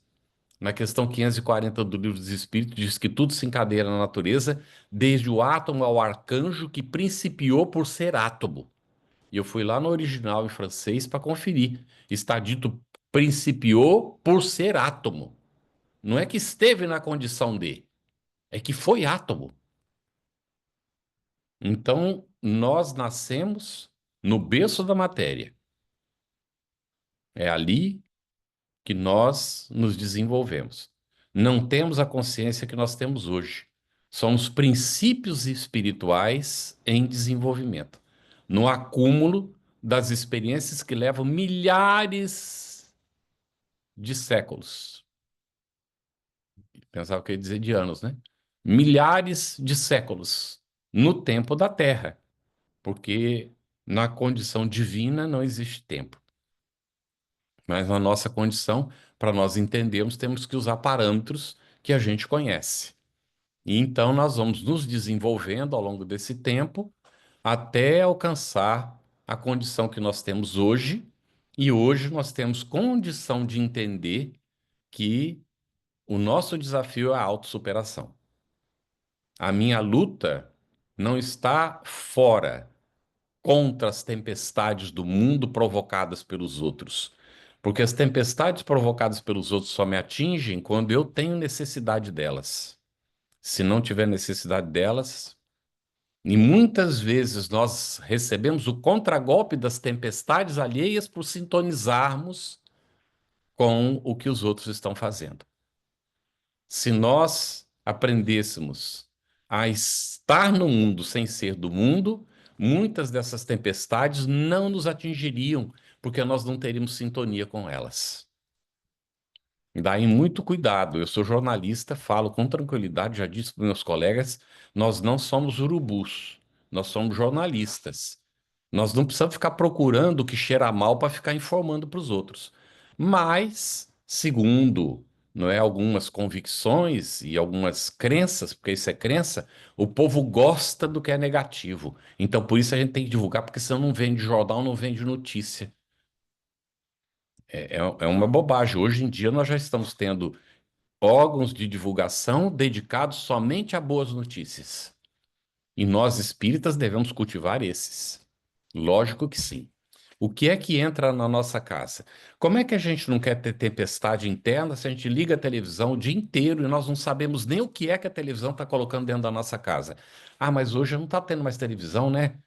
Na questão 540 do Livro dos Espíritos, diz que tudo se encadeia na natureza, desde o átomo ao arcanjo que principiou por ser átomo. E eu fui lá no original em francês para conferir. Está dito principiou por ser átomo. Não é que esteve na condição de, é que foi átomo. Então, nós nascemos no berço da matéria. É ali que nós nos desenvolvemos. Não temos a consciência que nós temos hoje. Somos princípios espirituais em desenvolvimento, no acúmulo das experiências que levam milhares de séculos. Pensava que ia dizer de anos, né? Milhares de séculos no tempo da Terra, porque na condição divina não existe tempo. Mas na nossa condição, para nós entendermos, temos que usar parâmetros que a gente conhece. E então nós vamos nos desenvolvendo ao longo desse tempo até alcançar a condição que nós temos hoje. E hoje nós temos condição de entender que o nosso desafio é a autossuperação. A minha luta não está fora, contra as tempestades do mundo provocadas pelos outros. Porque as tempestades provocadas pelos outros só me atingem quando eu tenho necessidade delas. Se não tiver necessidade delas, e muitas vezes nós recebemos o contragolpe das tempestades alheias por sintonizarmos com o que os outros estão fazendo. Se nós aprendêssemos a estar no mundo sem ser do mundo, muitas dessas tempestades não nos atingiriam, porque nós não teríamos sintonia com elas. Daí muito cuidado. Eu sou jornalista, falo com tranquilidade, já disse para meus colegas, nós não somos urubus, nós somos jornalistas. Nós não precisamos ficar procurando o que cheira mal para ficar informando para os outros. Mas, segundo, não é, algumas convicções e algumas crenças, porque isso é crença, o povo gosta do que é negativo. Então, por isso a gente tem que divulgar, porque senão não vende jornal, não vende notícia. É uma bobagem. Hoje em dia nós já estamos tendo órgãos de divulgação dedicados somente a boas notícias. E nós espíritas devemos cultivar esses. Lógico que sim. O que é que entra na nossa casa? Como é que a gente não quer ter tempestade interna se a gente liga a televisão o dia inteiro e nós não sabemos nem o que é que a televisão está colocando dentro da nossa casa? Ah, mas hoje não está tendo mais televisão, né?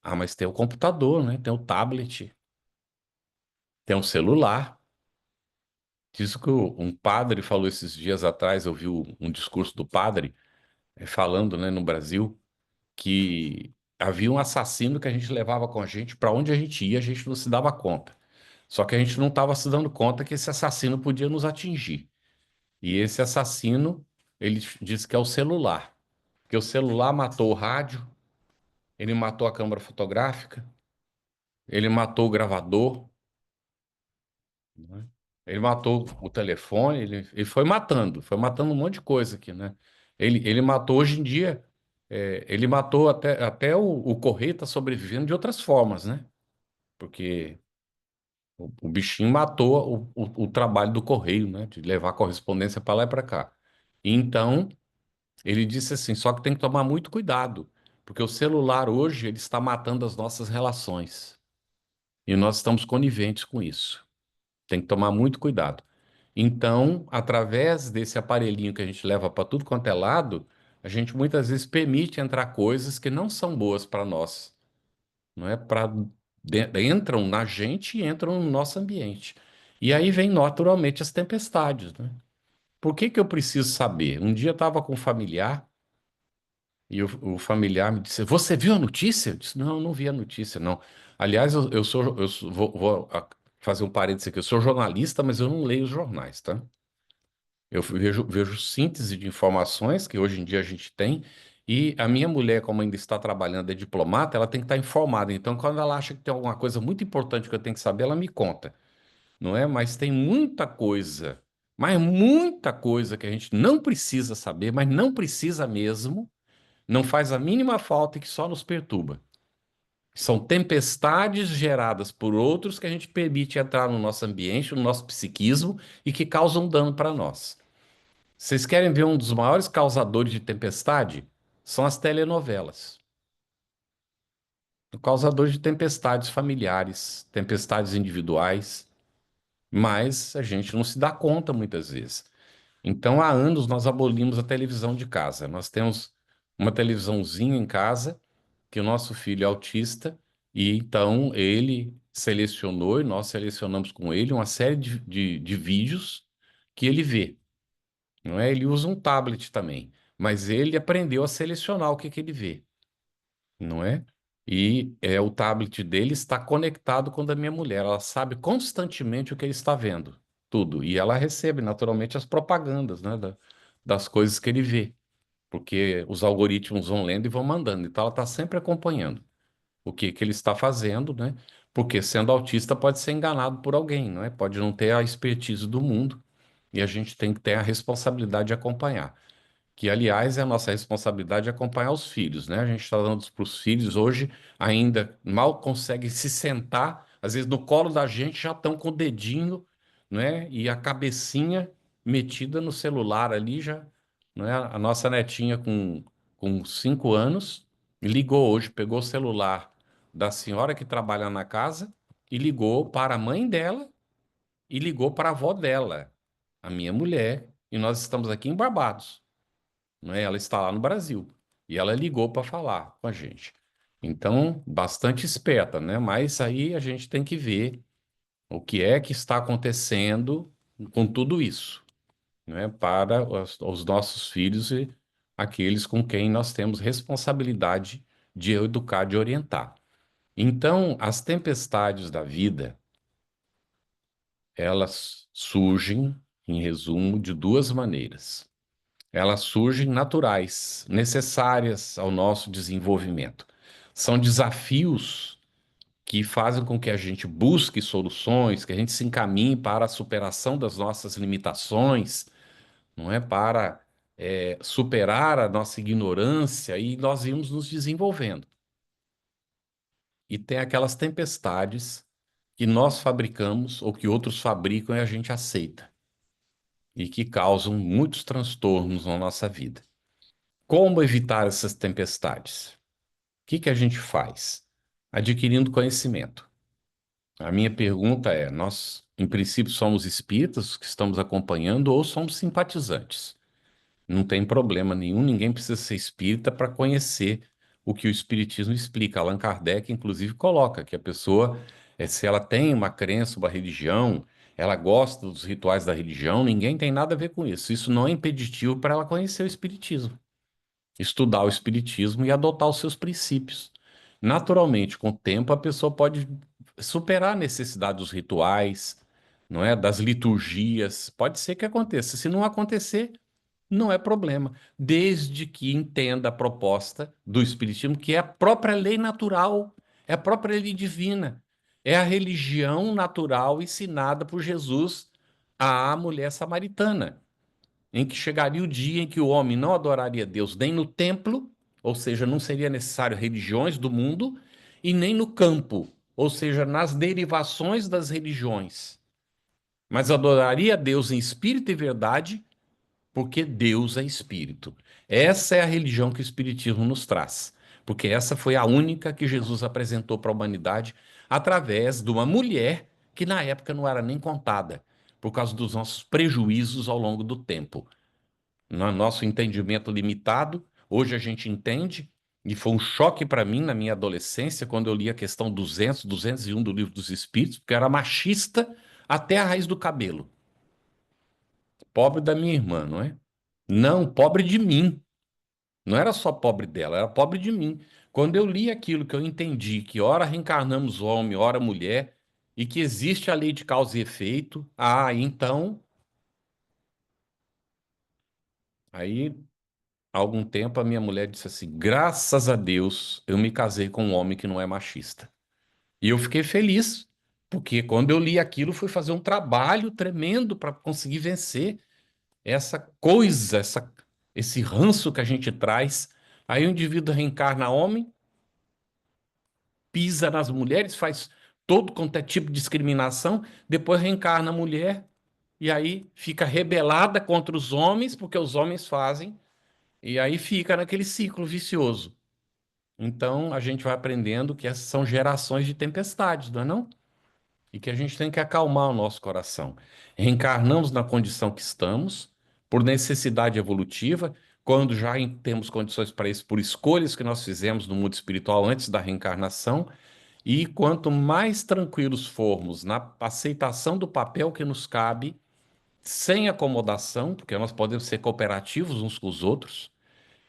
Ah, mas tem o computador, né? Tem o tablet, tem o celular. Diz que um padre falou esses dias atrás, eu vi um discurso do padre falando, né, no Brasil, que havia um assassino que a gente levava com a gente, para onde a gente ia, a gente não se dava conta. Só que a gente não estava se dando conta que esse assassino podia nos atingir. E esse assassino, ele disse que é o celular. Que o celular matou o rádio, ele matou a câmera fotográfica, ele matou o gravador, né? Ele matou o telefone, ele foi matando um monte de coisa aqui, né? Ele matou hoje em dia, ele matou até o correio está sobrevivendo de outras formas, né? Porque o bichinho matou o trabalho do correio, né? De levar a correspondência para lá e para cá. Então, ele disse assim, só que tem que tomar muito cuidado, porque o celular hoje ele está matando as nossas relações. E nós estamos coniventes com isso. Tem que tomar muito cuidado. Então, através desse aparelhinho que a gente leva para tudo quanto é lado, a gente muitas vezes permite entrar coisas que não são boas para nós, não é? Entram na gente e entram no nosso ambiente. E aí vem naturalmente as tempestades, né? Por que que eu preciso saber? Um dia eu estava com um familiar e o familiar me disse: Você viu a notícia? Eu disse: Não, não vi a notícia, não. Aliás, vou fazer um parênteses aqui. Eu sou jornalista, mas eu não leio os jornais, tá? Eu vejo síntese de informações que hoje em dia a gente tem, e a minha mulher, como ainda está trabalhando, é diplomata, ela tem que estar informada. Então, quando ela acha que tem alguma coisa muito importante que eu tenho que saber, ela me conta, não é? Mas tem muita coisa, mas muita coisa que a gente não precisa saber, mas não precisa mesmo, não faz a mínima falta e que só nos perturba. São tempestades geradas por outros que a gente permite entrar no nosso ambiente, no nosso psiquismo e que causam dano para nós. Vocês querem ver um dos maiores causadores de tempestade? São as telenovelas. O causador de tempestades familiares, tempestades individuais, mas a gente não se dá conta muitas vezes. Então, há anos nós abolimos a televisão de casa. Nós temos uma televisãozinha em casa, que o nosso filho é autista, e então ele selecionou, e nós selecionamos com ele uma série de vídeos que ele vê. Não é? Ele usa um tablet também, mas ele aprendeu a selecionar o que que ele vê, não é? E o tablet dele está conectado com o da minha mulher. Ela sabe constantemente o que ele está vendo, tudo. E ela recebe naturalmente as propagandas, né, das coisas que ele vê, porque os algoritmos vão lendo e vão mandando. Então ela está sempre acompanhando o que que ele está fazendo, né? Porque sendo autista pode ser enganado por alguém, não é? Pode não ter a expertise do mundo e a gente tem que ter a responsabilidade de acompanhar. Que, aliás, é a nossa responsabilidade acompanhar os filhos, né? A gente está dando para os filhos hoje, ainda mal conseguem se sentar, às vezes no colo da gente já estão com o dedinho, né? E a cabecinha metida no celular ali já, né? A nossa netinha com 5 anos ligou hoje, pegou o celular da senhora que trabalha na casa e ligou para a mãe dela e ligou para a avó dela, a minha mulher, e nós estamos aqui em Barbados, não é? Ela está lá no Brasil e ela ligou para falar com a gente. Então, bastante esperta, né? Mas aí a gente tem que ver o que é que está acontecendo com tudo isso, né? Para os nossos filhos e aqueles com quem nós temos responsabilidade de educar, de orientar. Então, as tempestades da vida, elas surgem, em resumo, de duas maneiras. Elas surgem naturais, necessárias ao nosso desenvolvimento. São desafios que fazem com que a gente busque soluções, que a gente se encaminhe para a superação das nossas limitações, não é? Para superar a nossa ignorância e nós íamos nos desenvolvendo. E tem aquelas tempestades que nós fabricamos ou que outros fabricam e a gente aceita e que causam muitos transtornos na nossa vida. Como evitar essas tempestades? O que que a gente faz? Adquirindo conhecimento. A minha pergunta é: nós, em princípio, somos espíritas que estamos acompanhando ou somos simpatizantes? Não tem problema nenhum, ninguém precisa ser espírita para conhecer o que o espiritismo explica. Allan Kardec, inclusive, coloca que a pessoa, se ela tem uma crença, uma religião, ela gosta dos rituais da religião, ninguém tem nada a ver com isso. Isso não é impeditivo para ela conhecer o espiritismo, estudar o espiritismo e adotar os seus princípios. Naturalmente, com o tempo, a pessoa pode superar a necessidade dos rituais, não é? Das liturgias. Pode ser que aconteça. Se não acontecer, não é problema, desde que entenda a proposta do Espiritismo, que é a própria lei natural, é a própria lei divina, é a religião natural ensinada por Jesus à mulher samaritana, em que chegaria o dia em que o homem não adoraria Deus nem no templo, ou seja, não seria necessário religiões do mundo, e nem no campo, ou seja, nas derivações das religiões, mas adoraria a Deus em espírito e verdade, porque Deus é espírito. Essa é a religião que o Espiritismo nos traz, porque essa foi a única que Jesus apresentou para a humanidade através de uma mulher que na época não era nem contada, por causa dos nossos prejuízos ao longo do tempo. No nosso entendimento limitado, hoje a gente entende, e foi um choque para mim na minha adolescência, quando eu li a questão 200, 201 do Livro dos Espíritos, porque eu era machista até a raiz do cabelo. Pobre da minha irmã, não é? Não, pobre de mim. Não era só pobre dela, era pobre de mim. Quando eu li aquilo que eu entendi, que ora reencarnamos homem, ora mulher, e que existe a lei de causa e efeito, então, aí, há algum tempo, a minha mulher disse assim: graças a Deus, eu me casei com um homem que não é machista. E eu fiquei feliz, porque quando eu li aquilo, fui fazer um trabalho tremendo para conseguir vencer essa coisa, esse ranço que a gente traz. Aí o indivíduo reencarna homem, pisa nas mulheres, faz todo quanto é tipo de discriminação, depois reencarna a mulher e aí fica rebelada contra os homens, porque os homens fazem, e aí fica naquele ciclo vicioso. Então a gente vai aprendendo que essas são gerações de tempestades, não é não? E que a gente tem que acalmar o nosso coração. Reencarnamos na condição que estamos, por necessidade evolutiva, quando já temos condições para isso, por escolhas que nós fizemos no mundo espiritual antes da reencarnação, e quanto mais tranquilos formos na aceitação do papel que nos cabe, sem acomodação, porque nós podemos ser cooperativos uns com os outros,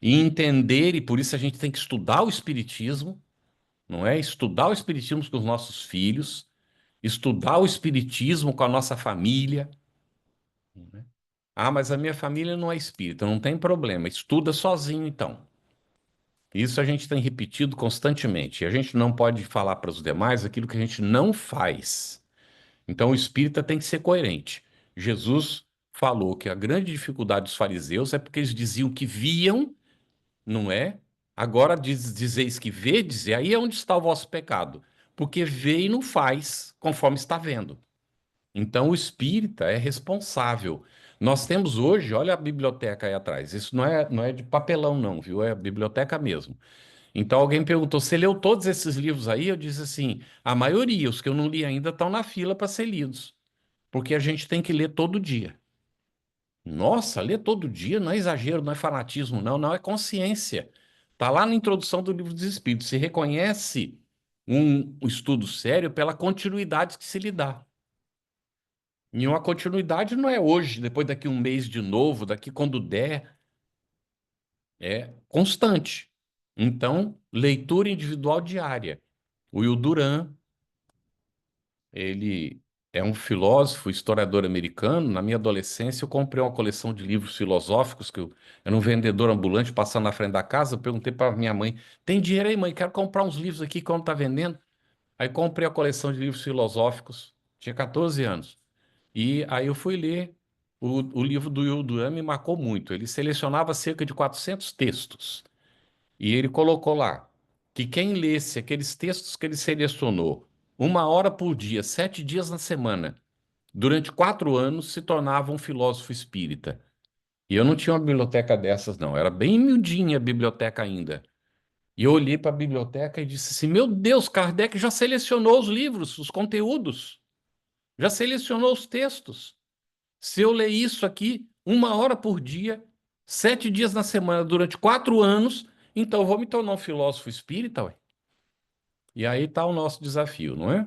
e entender, e por isso a gente tem que estudar o Espiritismo, não é? Estudar o Espiritismo com os nossos filhos, estudar o Espiritismo com a nossa família. Né? Ah, mas a minha família não é espírita, não tem problema, estuda sozinho então. Isso a gente tem repetido constantemente. E a gente não pode falar para os demais aquilo que a gente não faz. Então, o espírita tem que ser coerente. Jesus falou que a grande dificuldade dos fariseus é porque eles diziam que viam, não é? Agora dizeis que vedes, e aí é onde está o vosso pecado. Porque vê e não faz, conforme está vendo. Então, o espírita é responsável. Nós temos hoje, olha a biblioteca aí atrás. Isso não é de papelão, não, viu? É a biblioteca mesmo. Então alguém perguntou: você leu todos esses livros aí? Eu disse assim: a maioria, os que eu não li ainda estão na fila para ser lidos, porque a gente tem que ler todo dia. Nossa, ler todo dia não é exagero, não é fanatismo, não, não é consciência. Está lá na introdução do Livro dos Espíritos. Se reconhece um estudo sério pela continuidade que se lhe dá. E uma continuidade não é hoje, depois daqui um mês de novo, daqui quando der, é constante. Então, leitura individual diária. O Will Durant, ele é um filósofo, historiador americano. Na minha adolescência, eu comprei uma coleção de livros filosóficos, que eu era um vendedor ambulante passando na frente da casa. Eu perguntei para minha mãe: tem dinheiro aí, mãe? Quero comprar uns livros aqui que não está vendendo. Aí comprei a coleção de livros filosóficos, tinha 14 anos. E aí eu fui ler o livro do Will Durant, me marcou muito. Ele selecionava cerca de 400 textos. E ele colocou lá que quem lesse aqueles textos que ele selecionou, 1 hora por dia, 7 dias na semana, durante 4 anos, se tornava um filósofo espírita. E eu não tinha uma biblioteca dessas, não. Era bem miudinha a biblioteca ainda. E eu olhei para a biblioteca e disse assim: meu Deus, Kardec já selecionou os livros, os conteúdos, já selecionou os textos. Se eu ler isso aqui 1 hora por dia, 7 dias na semana, durante 4 anos, então eu vou me tornar um filósofo espírita, ué. E aí está o nosso desafio, não é?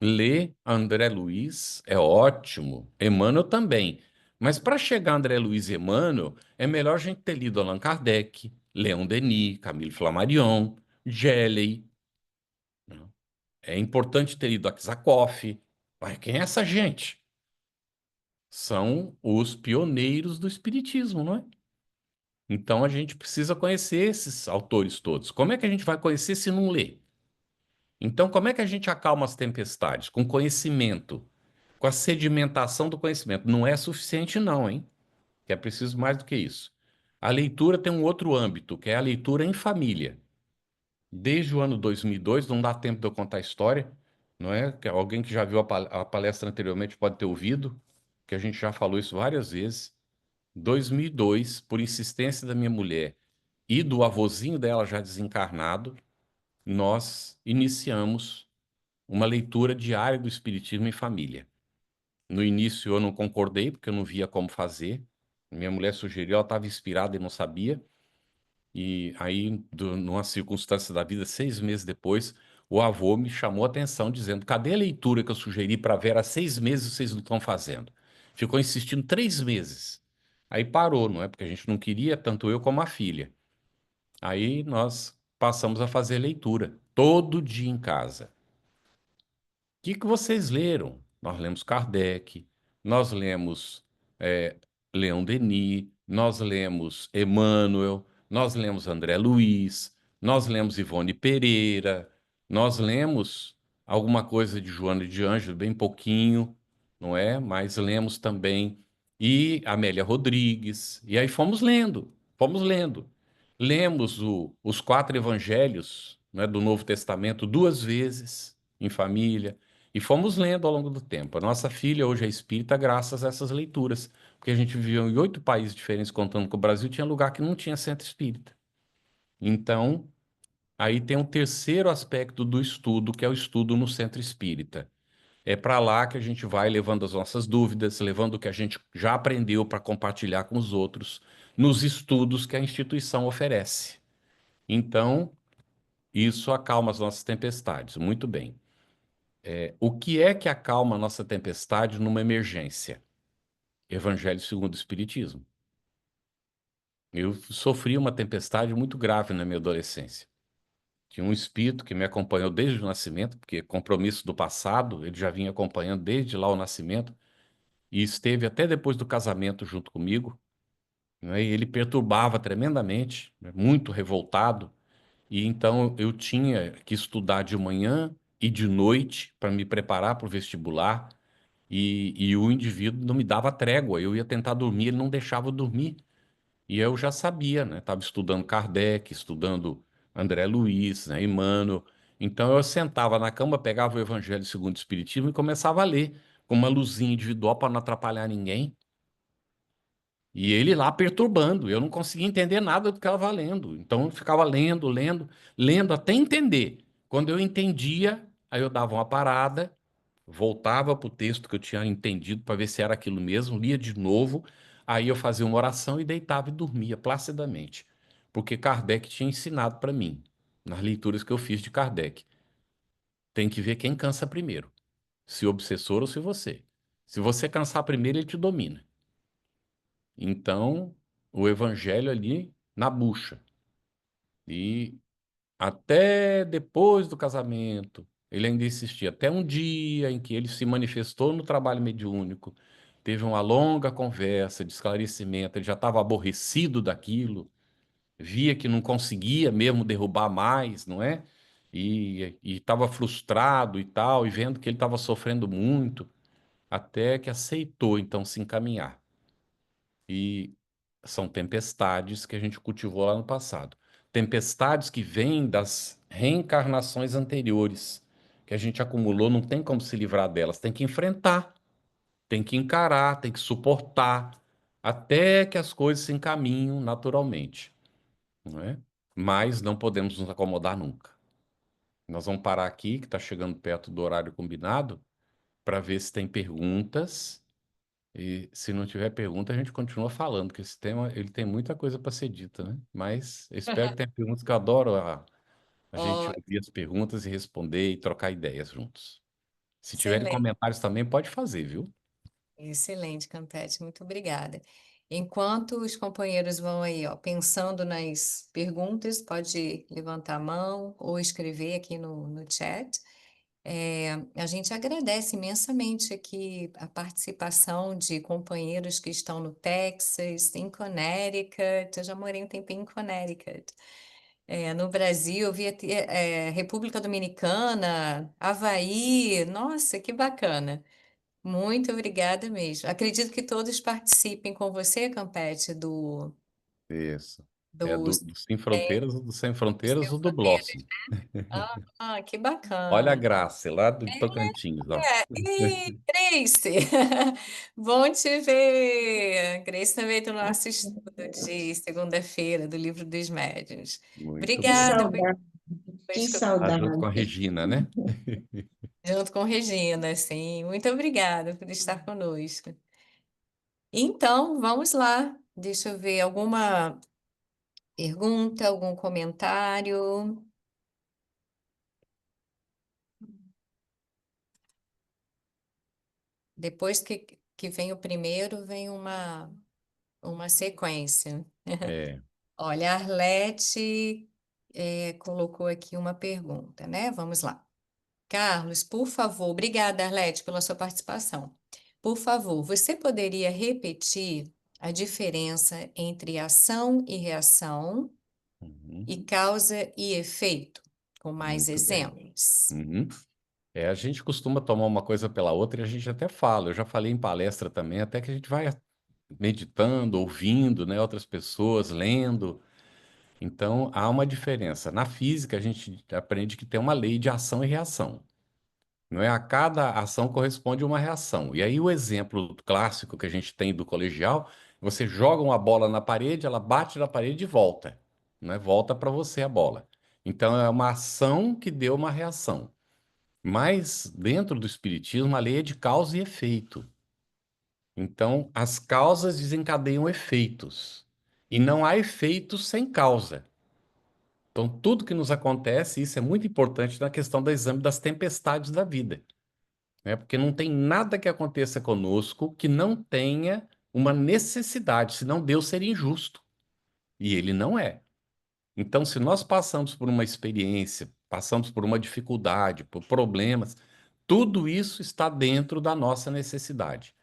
Ler André Luiz é ótimo, Emmanuel também. Mas para chegar a André Luiz e Emmanuel, é melhor a gente ter lido Allan Kardec, Leon Denis, Camille Flammarion, Shelley, né? É importante ter ido a Kizakov. Mas quem é essa gente? São os pioneiros do espiritismo, não é? Então a gente precisa conhecer esses autores todos. Como é que a gente vai conhecer se não lê? Então, como é que a gente acalma as tempestades? Com conhecimento, com a sedimentação do conhecimento. Não é suficiente, não, hein? Que é preciso mais do que isso. A leitura tem um outro âmbito, que é a leitura em família. Desde o ano 2002, não dá tempo de eu contar a história, não é? Que alguém que já viu a palestra anteriormente pode ter ouvido, que a gente já falou isso várias vezes. 2002, por insistência da minha mulher e do avozinho dela já desencarnado, nós iniciamos uma leitura diária do Espiritismo em família. No início eu não concordei, porque eu não via como fazer. Minha mulher sugeriu, ela estava inspirada e não sabia. E aí, numa circunstância da vida, 6 meses depois, o avô me chamou a atenção, dizendo: cadê a leitura que eu sugeri para ver há 6 meses e vocês não estão fazendo? Ficou insistindo 3 meses. Aí parou, não é? Porque a gente não queria, tanto eu como a filha. Aí nós passamos a fazer leitura, todo dia em casa. Que vocês leram? Nós lemos Kardec, nós lemos eh, Leon Denis, nós lemos Emmanuel, nós lemos André Luiz, nós lemos Ivone Pereira, nós lemos alguma coisa de Joana de Ângelo, bem pouquinho, não é? Mas lemos também e Amélia Rodrigues, e aí fomos lendo, fomos lendo. Lemos os 4 evangelhos, né, do Novo Testamento 2 vezes em família. E fomos lendo ao longo do tempo. A nossa filha hoje é espírita graças a essas leituras, porque a gente viveu em 8 países diferentes, contando que o Brasil tinha lugar que não tinha centro espírita. Então, aí tem um terceiro aspecto do estudo, que é o estudo no centro espírita. É para lá que a gente vai levando as nossas dúvidas, levando o que a gente já aprendeu para compartilhar com os outros, nos estudos que a instituição oferece. Então, isso acalma as nossas tempestades. Muito bem. O que é que acalma a nossa tempestade numa emergência? Evangelho segundo o Espiritismo. Eu sofri uma tempestade muito grave na minha adolescência. Tinha um espírito que me acompanhou desde o nascimento, porque compromisso do passado, ele já vinha acompanhando desde lá o nascimento, e esteve até depois do casamento junto comigo, né? E ele perturbava tremendamente, né? Muito revoltado, e então eu tinha que estudar de manhã e de noite para me preparar para o vestibular. E o indivíduo não me dava trégua. Eu ia tentar dormir, ele não deixava eu dormir. E eu já sabia, né? Estava estudando Kardec, estudando André Luiz, né? Emmanuel. Então eu sentava na cama, pegava o Evangelho segundo o Espiritismo e começava a ler com uma luzinha individual para não atrapalhar ninguém. E ele lá perturbando. Eu não conseguia entender nada do que estava lendo. Então eu ficava lendo, lendo, lendo até entender. Quando eu entendia, aí eu dava uma parada, voltava para o texto que eu tinha entendido para ver se era aquilo mesmo, lia de novo, aí eu fazia uma oração e deitava e dormia placidamente. Porque Kardec tinha ensinado para mim, nas leituras que eu fiz de Kardec. Tem que ver quem cansa primeiro, se o obsessor ou se você. Se você cansar primeiro, ele te domina. Então, o evangelho ali na bucha. E até depois do casamento, ele ainda insistia. Até um dia em que ele se manifestou no trabalho mediúnico, teve uma longa conversa de esclarecimento. Ele já estava aborrecido daquilo, via que não conseguia mesmo derrubar mais, não é? E estava frustrado e tal, e vendo que ele estava sofrendo muito, até que aceitou então se encaminhar. E são tempestades que a gente cultivou lá no passado. Tempestades que vêm das reencarnações anteriores, que a gente acumulou, não tem como se livrar delas, tem que enfrentar, tem que encarar, tem que suportar, até que as coisas se encaminhem naturalmente, não é? Mas não podemos nos acomodar nunca. Nós vamos parar aqui, que está chegando perto do horário combinado, para ver se tem perguntas. E se não tiver pergunta, a gente continua falando, que esse tema ele tem muita coisa para ser dita, né? Mas eu espero que tenha perguntas, que eu adoro a gente Ó, ouvir as perguntas e responder e trocar ideias juntos. Se tiverem excelente, comentários também, pode fazer, viu? excelente, Campete, muito obrigada. Enquanto os companheiros vão aí, ó, pensando nas perguntas, pode levantar a mão ou escrever aqui no chat. A gente agradece imensamente aqui a participação de companheiros que estão no Texas, em Connecticut. Eu já morei um tempinho em Connecticut. No Brasil, eu vi República Dominicana, Havaí. Nossa, que bacana! Muito obrigada mesmo. Acredito que todos participem com você, Campete, Isso. É do, do Sem é, Fronteiras, do Sem do Fronteiras Sem ou do Fronteiras. Blossom. Que Olha a bacana. Graça, lá do Tocantins, ó. E Grace, bom te ver. Grace também do nosso estudo de segunda-feira do Livro dos Médiuns. Muito Que bem. Obrigada por saudade, que Tá junto com a saudade. Regina, né? junto com Regina, sim. Muito obrigada por estar conosco. Então, vamos lá. Deixa eu ver alguma pergunta, algum comentário. Depois que vem o primeiro, vem uma sequência. É, Olha, a Arlete colocou aqui uma pergunta, né? Vamos lá. Carlos, por favor, obrigada, Arlete, pela sua participação. Por favor, você poderia repetir a diferença entre ação e reação uhum, e causa e efeito, com mais muito bem. exemplos? Uhum. A gente costuma tomar uma coisa pela outra e a gente até fala. Eu já falei em palestra também, até que a gente vai meditando, ouvindo, né, outras pessoas, lendo. Então, há uma diferença. Na física, a gente aprende que tem uma lei de ação e reação. Não é? A cada ação corresponde uma reação. E aí, o exemplo clássico que a gente tem do colegial, você joga uma bola na parede, ela bate na parede e volta. Não é? Volta para você a bola. Então, é uma ação que deu uma reação. Mas, dentro do espiritismo, a lei é de causa e efeito. Então, as causas desencadeiam efeitos. E não há efeitos sem causa. Então, tudo que nos acontece, isso é muito importante na questão do exame das tempestades da vida, né? Porque não tem nada que aconteça conosco que não tenha uma necessidade, senão Deus seria injusto. E ele não é. Então, se nós passamos por uma experiência, passamos por uma dificuldade, por problemas, tudo isso está dentro da nossa necessidade.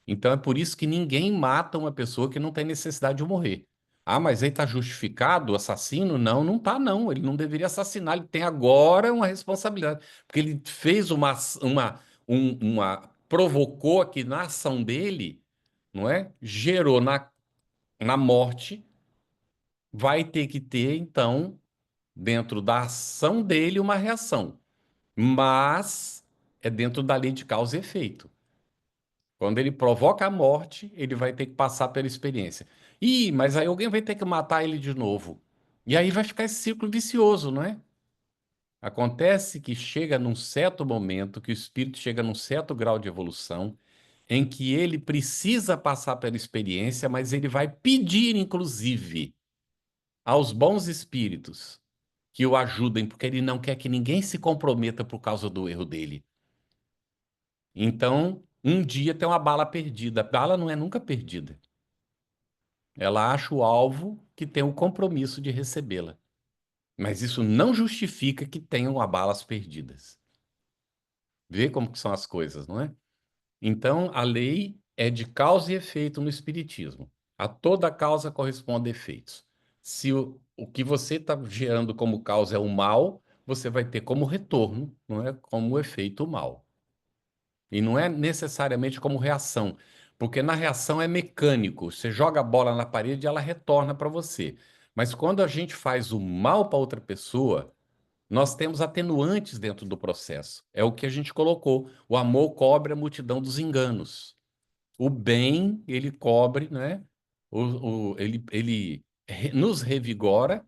Então é por isso que ninguém mata uma pessoa que não tem necessidade de morrer. Ah, mas aí está justificado o assassino? Não, não está, não. Ele não deveria assassinar. Ele tem agora uma responsabilidade. Porque ele fez provocou aqui na ação dele, não é? Gerou na morte, vai ter que ter, então, dentro da ação dele, uma reação. Mas é dentro da lei de causa e efeito. Quando ele provoca a morte, ele vai ter que passar pela experiência. Ih, mas aí alguém vai ter que matar ele de novo. E aí vai ficar esse ciclo vicioso, não é? Acontece que chega num certo momento, que o espírito chega num certo grau de evolução, em que ele precisa passar pela experiência, mas ele vai pedir, inclusive, aos bons espíritos que o ajudem, porque ele não quer que ninguém se comprometa por causa do erro dele. Então, um dia tem uma bala perdida. A bala não é nunca perdida. Ela acha o alvo que tem o compromisso de recebê-la. Mas isso não justifica que tenham balas perdidas. Vê como que são as coisas, não é? Então, a lei é de causa e efeito no espiritismo. A toda causa corresponde efeitos. Se o que você está gerando como causa é o mal, você vai ter como retorno, não é? Como efeito o mal. E não é necessariamente como reação, porque na reação é mecânico. Você joga a bola na parede e ela retorna para você. Mas quando a gente faz o mal para outra pessoa, nós temos atenuantes dentro do processo. É o que a gente colocou. O amor cobre a multidão dos enganos. O bem, ele cobre, né? Ele nos revigora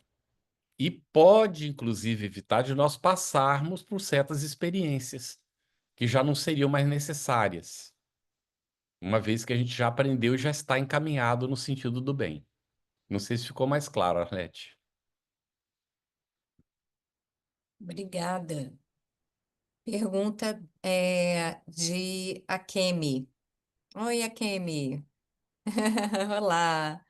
e pode, inclusive, evitar de nós passarmos por certas experiências que já não seriam mais necessárias, uma vez que a gente já aprendeu e já está encaminhado no sentido do bem. Não sei se ficou mais claro, Arlete. Obrigada. Pergunta de Akemi. Oi, Akemi. Olá.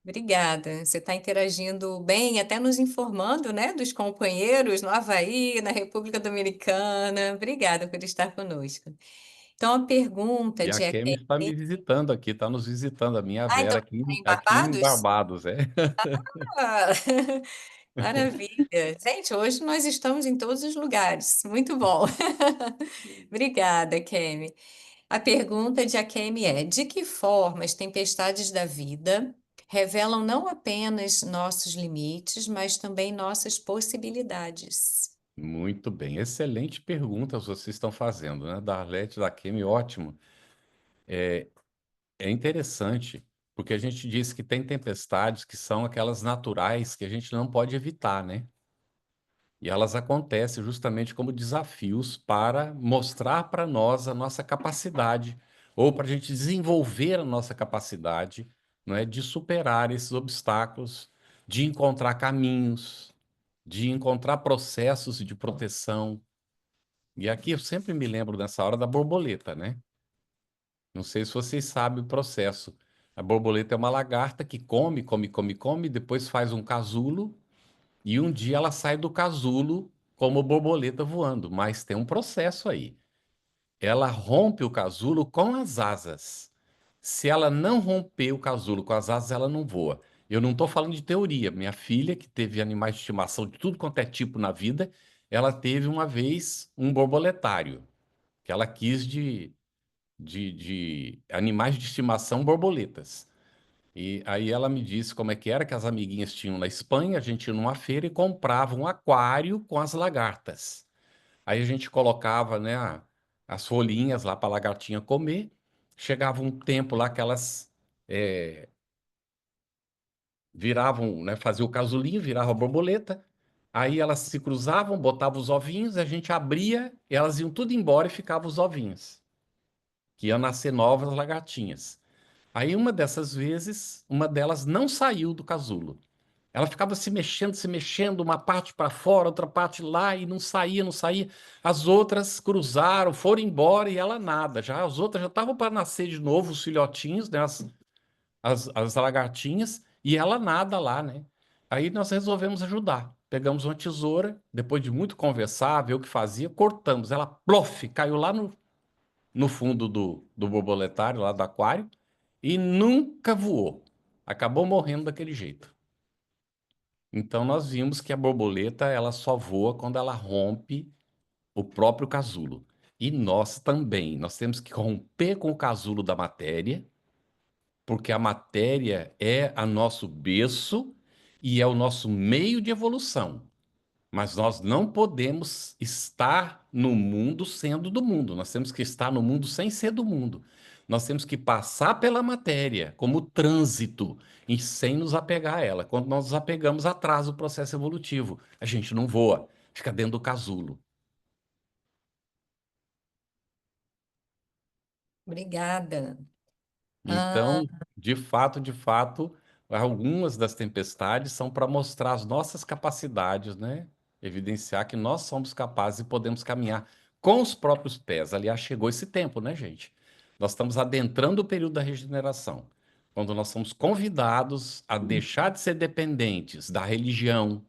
Obrigada. Você está interagindo bem, até nos informando, né, dos companheiros no Havaí, na República Dominicana. Obrigada por estar conosco. Então, a pergunta E a de Kemi está me visitando aqui, está nos visitando, a minha Ah, Vera então aqui, tá em aqui em Barbados? Barbados, é. Ah, maravilha. Gente, hoje nós estamos em todos os lugares. Muito bom. Obrigada, Kemi. A pergunta de Akemi é: de que forma as tempestades da vida revelam não apenas nossos limites, mas também nossas possibilidades? Muito bem, excelente pergunta vocês estão fazendo, né? Da Arlete, da Kemi, ótimo. É interessante, porque a gente diz que tem tempestades que são aquelas naturais que a gente não pode evitar, né? E elas acontecem justamente como desafios para mostrar para nós a nossa capacidade, ou para a gente desenvolver a nossa capacidade, não é, de superar esses obstáculos, de encontrar caminhos, de encontrar processos de proteção. E aqui eu sempre me lembro nessa hora da borboleta, né? Não sei se vocês sabem o processo. A borboleta é uma lagarta que come, come, come, come, depois faz um casulo e um dia ela sai do casulo como borboleta voando, mas tem um processo aí. Ela rompe o casulo com as asas. Se ela não romper o casulo com as asas, ela não voa. Eu não estou falando de teoria. Minha filha, que teve animais de estimação de tudo quanto é tipo na vida, ela teve uma vez um borboletário, que ela quis de animais de estimação borboletas. E aí ela me disse como é que era que as amiguinhas tinham na Espanha, a gente ia numa feira e comprava um aquário com as lagartas. Aí a gente colocava, né, as folhinhas lá para a lagartinha comer. Chegava um tempo lá que elas viravam, né, fazia o casulinho, virava a borboleta. Aí elas se cruzavam, botavam os ovinhos, a gente abria, elas iam tudo embora e ficavam os ovinhos, que iam nascer novas lagartinhas. Aí uma dessas vezes, uma delas não saiu do casulo. Ela ficava se mexendo, uma parte para fora, outra parte lá, e não saía, não saía. As outras cruzaram, foram embora e ela nada. Já as outras já estavam para nascer de novo, os filhotinhos, né, as lagartinhas, e ela nada lá, né? Aí nós resolvemos ajudar. Pegamos uma tesoura, depois de muito conversar, ver o que fazia, cortamos. Ela, plof, caiu lá no fundo do borboletário, lá do aquário, e nunca voou. Acabou morrendo daquele jeito. Então nós vimos que a borboleta ela só voa quando ela rompe o próprio casulo. E nós também, nós temos que romper com o casulo da matéria, porque a matéria é a nosso berço e é o nosso meio de evolução. Mas nós não podemos estar no mundo sendo do mundo. Nós temos que estar no mundo sem ser do mundo. Nós temos que passar pela matéria como trânsito e sem nos apegar a ela. Quando nós nos apegamos, atrasa o processo evolutivo. A gente não voa, fica dentro do casulo. Obrigada. Ah, Então, de fato, algumas das tempestades são para mostrar as nossas capacidades, né? Evidenciar que nós somos capazes e podemos caminhar com os próprios pés. Aliás, chegou esse tempo, né, gente? Nós estamos adentrando o período da regeneração, quando nós somos convidados a deixar de ser dependentes da religião,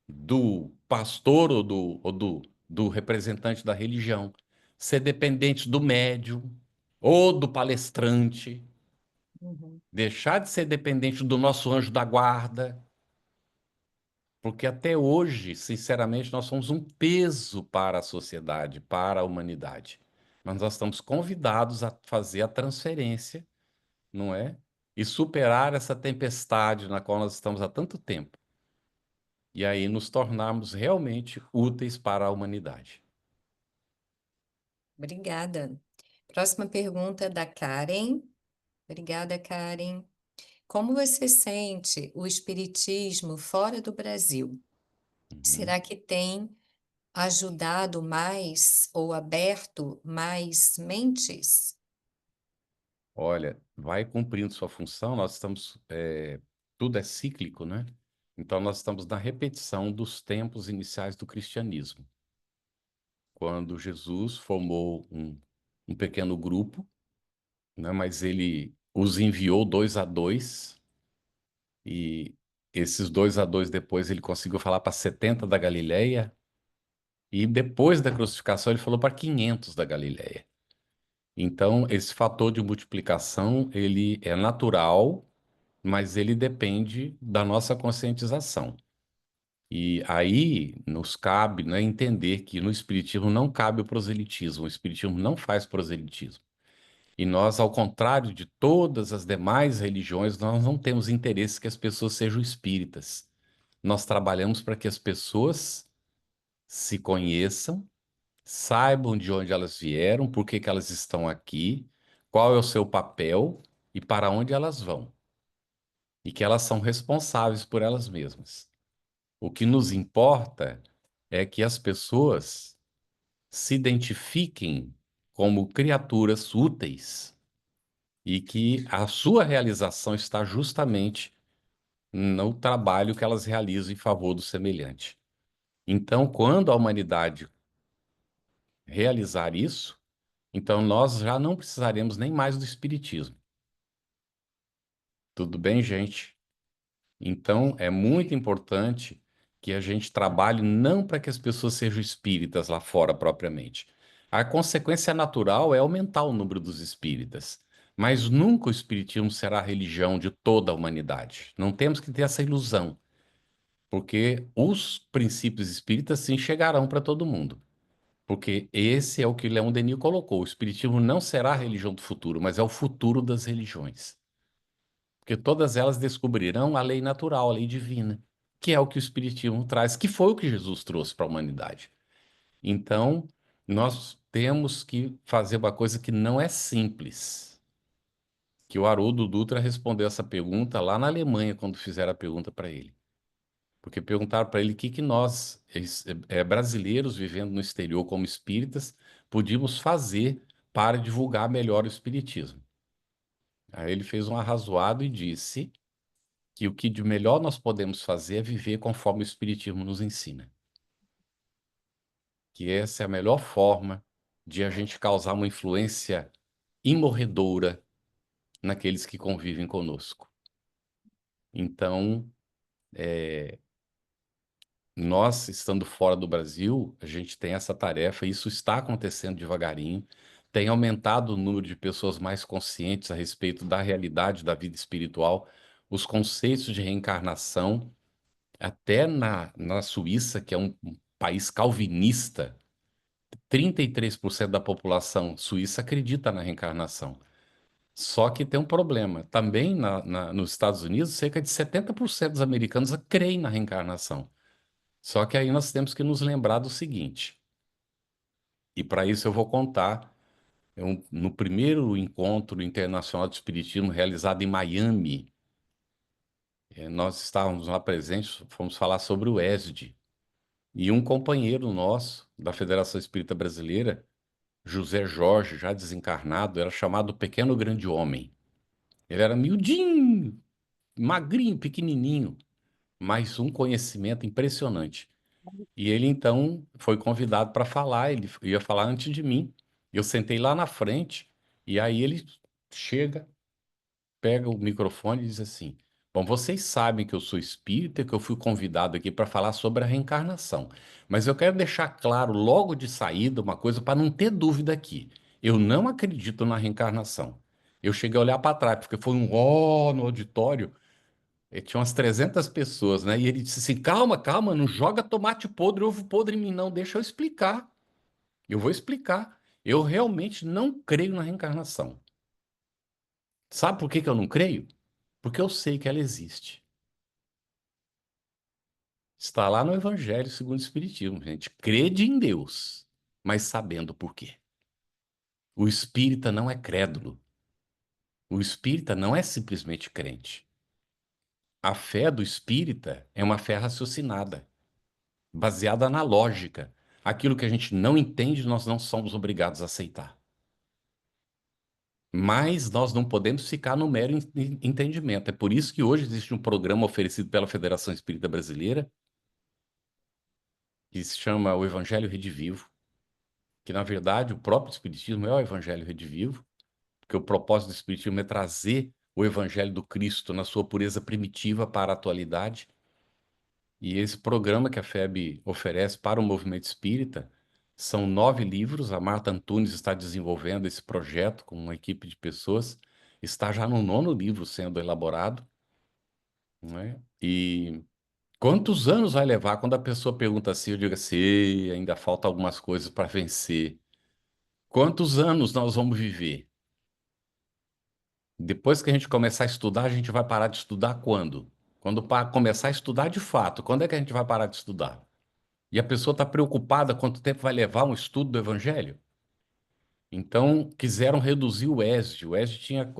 do pastor ou do representante da religião, ser dependentes do médium ou do palestrante, uhum. deixar de ser dependente do nosso anjo da guarda, porque até hoje, sinceramente, nós somos um peso para a sociedade, para a humanidade. Mas nós estamos convidados a fazer a transferência, não é? E superar essa tempestade na qual nós estamos há tanto tempo. E aí nos tornarmos realmente úteis para a humanidade. Obrigada. Próxima pergunta da Karen. Obrigada, Karen. Como você sente o espiritismo fora do Brasil? Uhum. Será que tem ajudado mais ou aberto mais mentes? Olha, vai cumprindo sua função, nós estamos, tudo é cíclico, né? Então nós estamos na repetição dos tempos iniciais do cristianismo, quando Jesus formou um pequeno grupo, né? Mas ele os enviou dois a dois, E esses 2 a 2 depois ele conseguiu falar para 70 da Galileia. E depois da crucificação ele falou para 500 da Galileia. Então, esse fator de multiplicação, ele é natural, mas ele depende da nossa conscientização. E aí nos cabe, né, entender que no Espiritismo não cabe o proselitismo, o Espiritismo não faz proselitismo. E nós, ao contrário de todas as demais religiões, nós não temos interesse que as pessoas sejam espíritas. Nós trabalhamos para que as pessoas se conheçam, saibam de onde elas vieram, por que que elas estão aqui, qual é o seu papel e para onde elas vão. E que elas são responsáveis por elas mesmas. O que nos importa é que as pessoas se identifiquem como criaturas úteis e que a sua realização está justamente no trabalho que elas realizam em favor do semelhante. Então, quando a humanidade realizar isso, então nós já não precisaremos nem mais do espiritismo. Tudo bem, gente? Então, é muito importante que a gente trabalhe não para que as pessoas sejam espíritas lá fora propriamente. A consequência natural é aumentar o número dos espíritas, mas nunca o espiritismo será a religião de toda a humanidade. Não temos que ter essa ilusão, porque os princípios espíritas sim chegarão para todo mundo. Porque esse é o que Leon Denis colocou. O espiritismo não será a religião do futuro, mas é o futuro das religiões. Porque todas elas descobrirão a lei natural, a lei divina, que é o que o Espiritismo traz, que foi o que Jesus trouxe para a humanidade. Então, nós temos que fazer uma coisa que não é simples. Que o Haroldo Dutra respondeu essa pergunta lá na Alemanha, quando fizeram a pergunta para ele. Porque perguntaram para ele o que que nós, brasileiros vivendo no exterior como espíritas, podíamos fazer para divulgar melhor o espiritismo. Aí ele fez um arrazoado e disse que o que de melhor nós podemos fazer é viver conforme o Espiritismo nos ensina. Que essa é a melhor forma de a gente causar uma influência imorredoura naqueles que convivem conosco. Então, nós, estando fora do Brasil, a gente tem essa tarefa, e isso está acontecendo devagarinho. Tem aumentado o número de pessoas mais conscientes a respeito da realidade da vida espiritual, os conceitos de reencarnação. Até na Suíça, que é um país calvinista, 33% da população suíça acredita na reencarnação. Só que tem um problema. Também nos Estados Unidos, cerca de 70% dos americanos creem na reencarnação. Só que aí nós temos que nos lembrar do seguinte, e para isso eu vou contar, no primeiro encontro internacional de espiritismo realizado em Miami, nós estávamos lá presentes, fomos falar sobre o ESD. E um companheiro nosso da Federação Espírita Brasileira, José Jorge, já desencarnado, era chamado Pequeno Grande Homem. Ele era miudinho, magrinho, pequenininho, mas um conhecimento impressionante. E ele então foi convidado para falar, ele ia falar antes de mim. Eu sentei lá na frente e aí ele chega, pega o microfone e diz assim: Bom, vocês sabem que eu sou espírita, que eu fui convidado aqui para falar sobre a reencarnação. Mas eu quero deixar claro logo de saída uma coisa para não ter dúvida aqui. Eu não acredito na reencarnação. Eu cheguei a olhar para trás, porque foi um ó no auditório, e tinha umas 300 pessoas, né? E ele disse assim: Calma, calma, não joga tomate podre, ovo podre em mim, não. Deixa eu explicar. Eu vou explicar. Eu realmente não creio na reencarnação. Sabe por que que eu não creio? Porque eu sei que ela existe. Está lá no Evangelho segundo o Espiritismo, gente. Crede em Deus, mas sabendo por quê. O espírita não é crédulo. O espírita não é simplesmente crente. A fé do espírita é uma fé raciocinada, baseada na lógica. Aquilo que a gente não entende, nós não somos obrigados a aceitar. Mas nós não podemos ficar no mero entendimento. É por isso que hoje existe um programa oferecido pela Federação Espírita Brasileira, que se chama o Evangelho Redivivo, que na verdade o próprio Espiritismo é o Evangelho Redivivo, porque o propósito do Espiritismo é trazer o Evangelho do Cristo na sua pureza primitiva para a atualidade. E esse programa que a FEB oferece para o movimento espírita são 9 livros. A Marta Antunes está desenvolvendo esse projeto com uma equipe de pessoas. Está já no 9º livro sendo elaborado, não é? E quantos anos vai levar? Quando a pessoa pergunta assim, eu digo assim: "Ei, ainda falta algumas coisas para vencer." Quantos anos nós vamos viver? Depois que a gente começar a estudar, a gente vai parar de estudar quando? Quando começar a estudar de fato. Quando é que a gente vai parar de estudar? E a pessoa está preocupada quanto tempo vai levar um estudo do Evangelho? Então, quiseram reduzir o ESD. O ESD tinha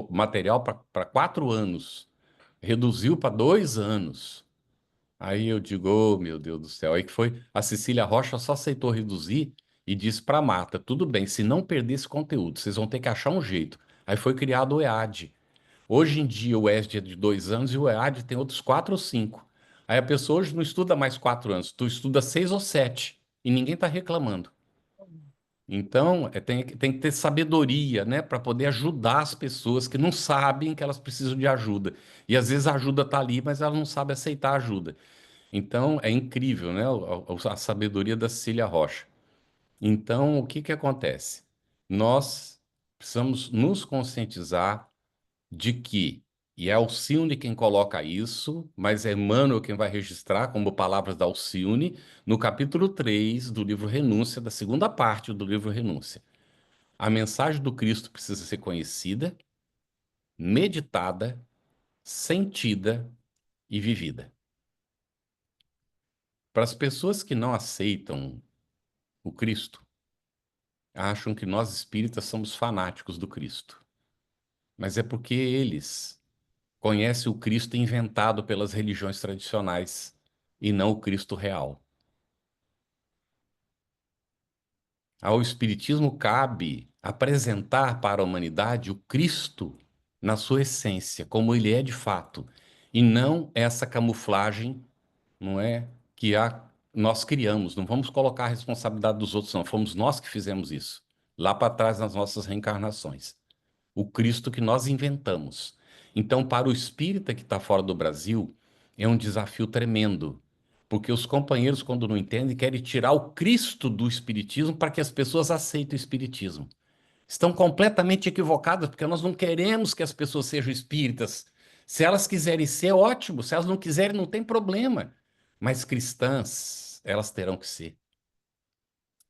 material para 4 anos. Reduziu para 2 anos. Aí eu digo, oh, meu Deus do céu. Aí que foi, a Cecília Rocha só aceitou reduzir e disse para a Marta, tudo bem, se não perder esse conteúdo, vocês vão ter que achar um jeito. Aí foi criado o EAD. Hoje em dia o ESD é de 2 anos e o EAD tem outros 4 ou 5. Aí a pessoa hoje não estuda mais 4 anos, tu estuda 6 ou 7 e ninguém está reclamando. Então, tem que ter sabedoria, né, para poder ajudar as pessoas que não sabem que elas precisam de ajuda. E às vezes a ajuda está ali, mas ela não sabe aceitar a ajuda. Então, é incrível, né, a sabedoria da Cecília Rocha. Então, o que que acontece? Nós precisamos nos conscientizar de que, e é Alcione quem coloca isso, mas é Emmanuel quem vai registrar como palavras da Alcione, no capítulo 3 do livro Renúncia, da segunda parte do livro Renúncia. A mensagem do Cristo precisa ser conhecida, meditada, sentida e vivida. Para as pessoas que não aceitam o Cristo, acham que nós espíritas somos fanáticos do Cristo. Mas é porque eles conhecem o Cristo inventado pelas religiões tradicionais e não o Cristo real. Ao Espiritismo cabe apresentar para a humanidade o Cristo na sua essência, como ele é de fato, e não essa camuflagem, não é, nós criamos. Não vamos colocar a responsabilidade dos outros, não. Fomos nós que fizemos isso, lá para trás nas nossas reencarnações. O Cristo que nós inventamos. Então, para o espírita que está fora do Brasil, é um desafio tremendo, porque os companheiros, quando não entendem, querem tirar o Cristo do espiritismo para que as pessoas aceitem o espiritismo. Estão completamente equivocadas, porque nós não queremos que as pessoas sejam espíritas. Se elas quiserem ser, ótimo. Se elas não quiserem, não tem problema. Mas cristãs, elas terão que ser.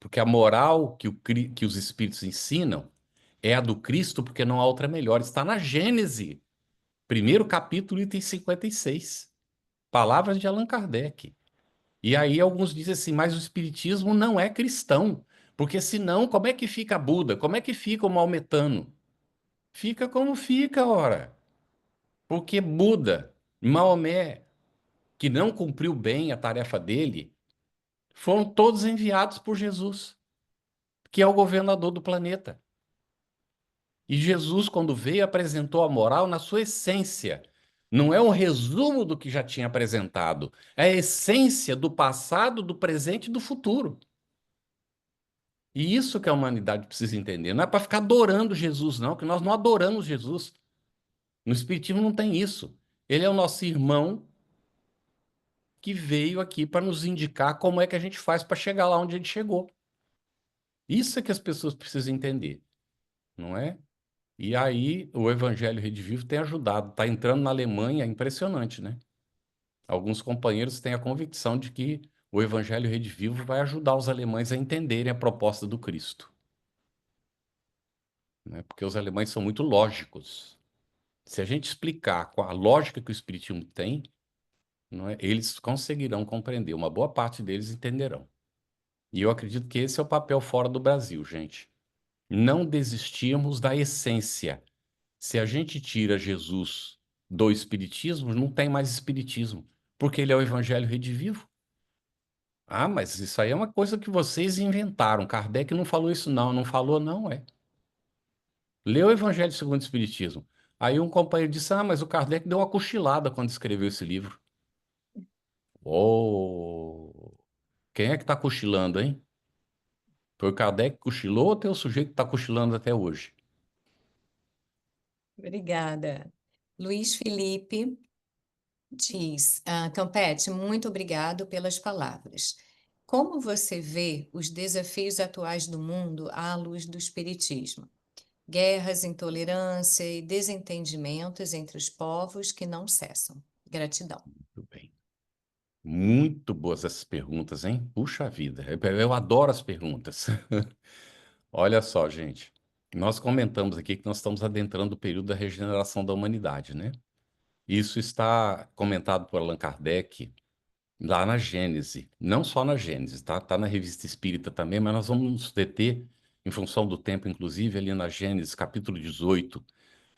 Porque a moral que os espíritos ensinam é a do Cristo, porque não há outra melhor. Está na Gênese, primeiro capítulo, item 56. Palavras de Allan Kardec. E aí alguns dizem assim, mas o espiritismo não é cristão. Porque senão, como é que fica Buda? Como é que fica o maometano? Fica como fica, ora. Porque Buda, Maomé, que não cumpriu bem a tarefa dele, foram todos enviados por Jesus, que é o governador do planeta. E Jesus, quando veio, apresentou a moral na sua essência. Não é um resumo do que já tinha apresentado, é a essência do passado, do presente e do futuro. E isso que a humanidade precisa entender. Não é para ficar adorando Jesus, não, que nós não adoramos Jesus. No Espiritismo não tem isso. Ele é o nosso irmão que veio aqui para nos indicar como é que a gente faz para chegar lá onde a gente chegou. Isso é que as pessoas precisam entender, não é? E aí o Evangelho Redivivo tem ajudado. Está entrando na Alemanha, é impressionante, né? Alguns companheiros têm a convicção de que o Evangelho Redivivo vai ajudar os alemães a entenderem a proposta do Cristo, né? Porque os alemães são muito lógicos. Se a gente explicar qual a lógica que o Espiritismo tem, não é, eles conseguirão compreender. Uma boa parte deles entenderão. E eu acredito que esse é o papel fora do Brasil, gente. Não desistirmos da essência. Se a gente tira Jesus do Espiritismo, não tem mais Espiritismo, porque ele é o Evangelho redivivo. Ah, mas isso aí é uma coisa que vocês inventaram. Kardec não falou isso, não. Não falou, não, é. Lê o Evangelho segundo o Espiritismo. Aí um companheiro disse: ah, mas o Kardec deu uma cochilada quando escreveu esse livro. Oh, quem é que está cochilando, hein? Foi o Kardec que cochilou ou tem o sujeito que está cochilando até hoje? Obrigada. Luiz Felipe diz, Campete, muito obrigado pelas palavras. Como você vê os desafios atuais do mundo à luz do Espiritismo? Guerras, intolerância e desentendimentos entre os povos que não cessam. Gratidão. Muito bem. Muito boas essas perguntas, hein? Puxa vida, eu adoro as perguntas. Olha só, gente. Nós comentamos aqui que nós estamos adentrando o período da regeneração da humanidade, né? Isso está comentado por Allan Kardec lá na Gênese. Não só na Gênese, tá? Tá na Revista Espírita também, mas nós vamos nos deter, em função do tempo, inclusive, ali na Gênese, capítulo 18,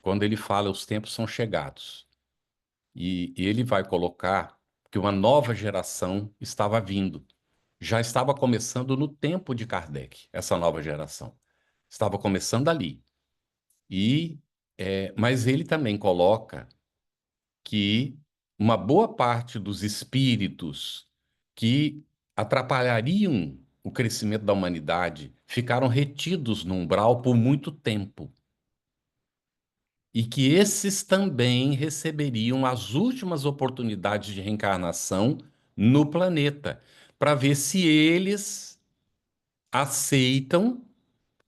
quando ele fala os tempos são chegados. E ele vai colocar que uma nova geração estava vindo. Já estava começando no tempo de Kardec, essa nova geração. Estava começando ali. Mas ele também coloca que uma boa parte dos espíritos que atrapalhariam o crescimento da humanidade ficaram retidos no umbral por muito tempo. E que esses também receberiam as últimas oportunidades de reencarnação no planeta, para ver se eles aceitam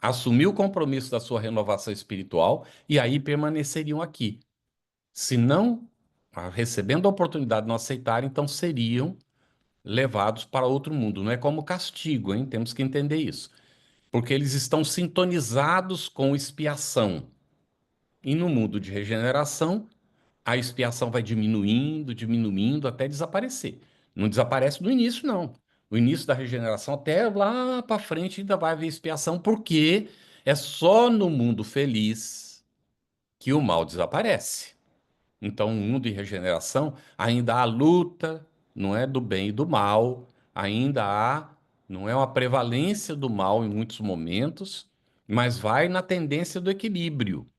assumir o compromisso da sua renovação espiritual e aí permaneceriam aqui. Se não, recebendo a oportunidade de não aceitarem, então seriam levados para outro mundo. Não é como castigo, hein? Temos que entender isso. Porque eles estão sintonizados com expiação. E no mundo de regeneração, a expiação vai diminuindo, diminuindo, até desaparecer. Não desaparece no início, não. O início da regeneração, até lá para frente, ainda vai haver expiação, porque é só no mundo feliz que o mal desaparece. Então, um mundo de regeneração, ainda há luta, não é do bem e do mal, ainda há, não é uma prevalência do mal em muitos momentos, mas vai na tendência do equilíbrio,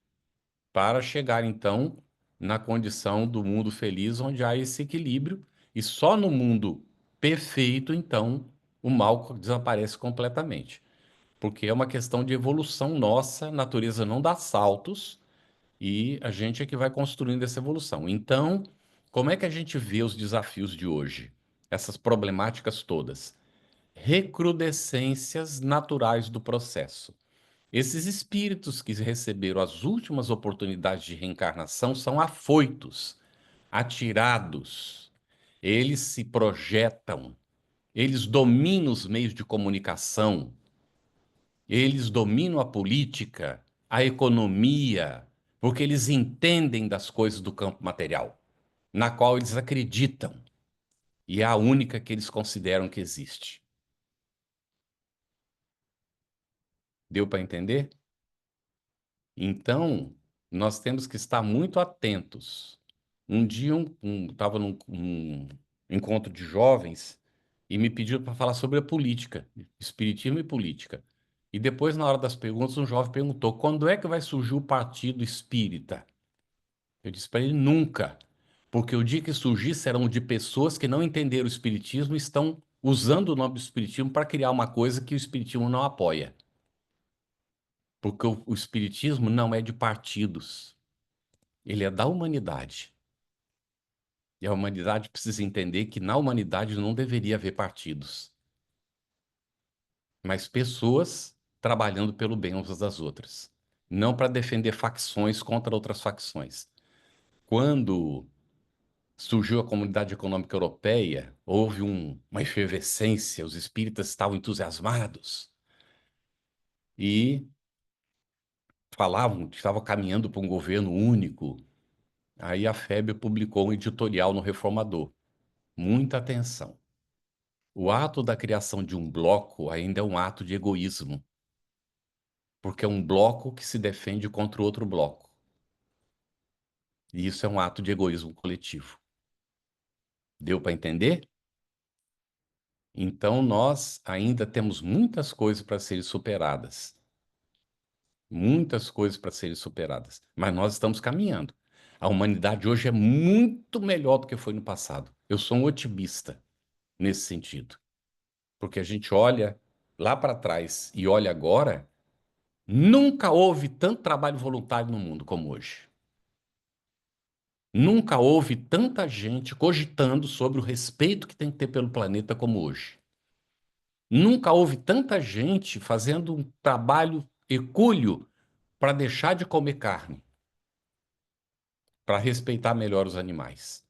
para chegar então na condição do mundo feliz, onde há esse equilíbrio, e só no mundo perfeito, então, o mal desaparece completamente. Porque é uma questão de evolução nossa, a natureza não dá saltos, e a gente é que vai construindo essa evolução. Então, como é que a gente vê os desafios de hoje? Essas problemáticas todas. Recrudescências naturais do processo. Esses espíritos que receberam as últimas oportunidades de reencarnação são afoitos, atirados. Eles se projetam, eles dominam os meios de comunicação, eles dominam a política, a economia, porque eles entendem das coisas do campo material, na qual eles acreditam, e é a única que eles consideram que existe. Deu para entender? Então, nós temos que estar muito atentos. Um dia, estava num encontro de jovens e me pediram para falar sobre a política, espiritismo e política. E depois, na hora das perguntas, um jovem perguntou: quando é que vai surgir o partido espírita? Eu disse para ele: nunca, porque o dia que surgir serão de pessoas que não entenderam o espiritismo e estão usando o nome do espiritismo para criar uma coisa que o espiritismo não apoia. Porque o espiritismo não é de partidos, ele é da humanidade. E a humanidade precisa entender que na humanidade não deveria haver partidos, mas pessoas trabalhando pelo bem umas das outras, não para defender facções contra outras facções. Quando surgiu a Comunidade Econômica Europeia, houve uma efervescência, os espíritas estavam entusiasmados e falavam que estavam caminhando para um governo único. Aí a FEB publicou um editorial no Reformador. Muita atenção. O ato da criação de um bloco ainda é um ato de egoísmo, porque é um bloco que se defende contra o outro bloco. E isso é um ato de egoísmo coletivo. Deu para entender? Então nós ainda temos muitas coisas para serem superadas. Muitas coisas para serem superadas. Mas nós estamos caminhando. A humanidade hoje é muito melhor do que foi no passado. Eu sou um otimista nesse sentido. Porque a gente olha lá para trás e olha agora. Nunca houve tanto trabalho voluntário no mundo como hoje. Nunca houve tanta gente cogitando sobre o respeito que tem que ter pelo planeta como hoje. Nunca houve tanta gente fazendo um trabalho hercúleo para deixar de comer carne, para respeitar melhor os animais.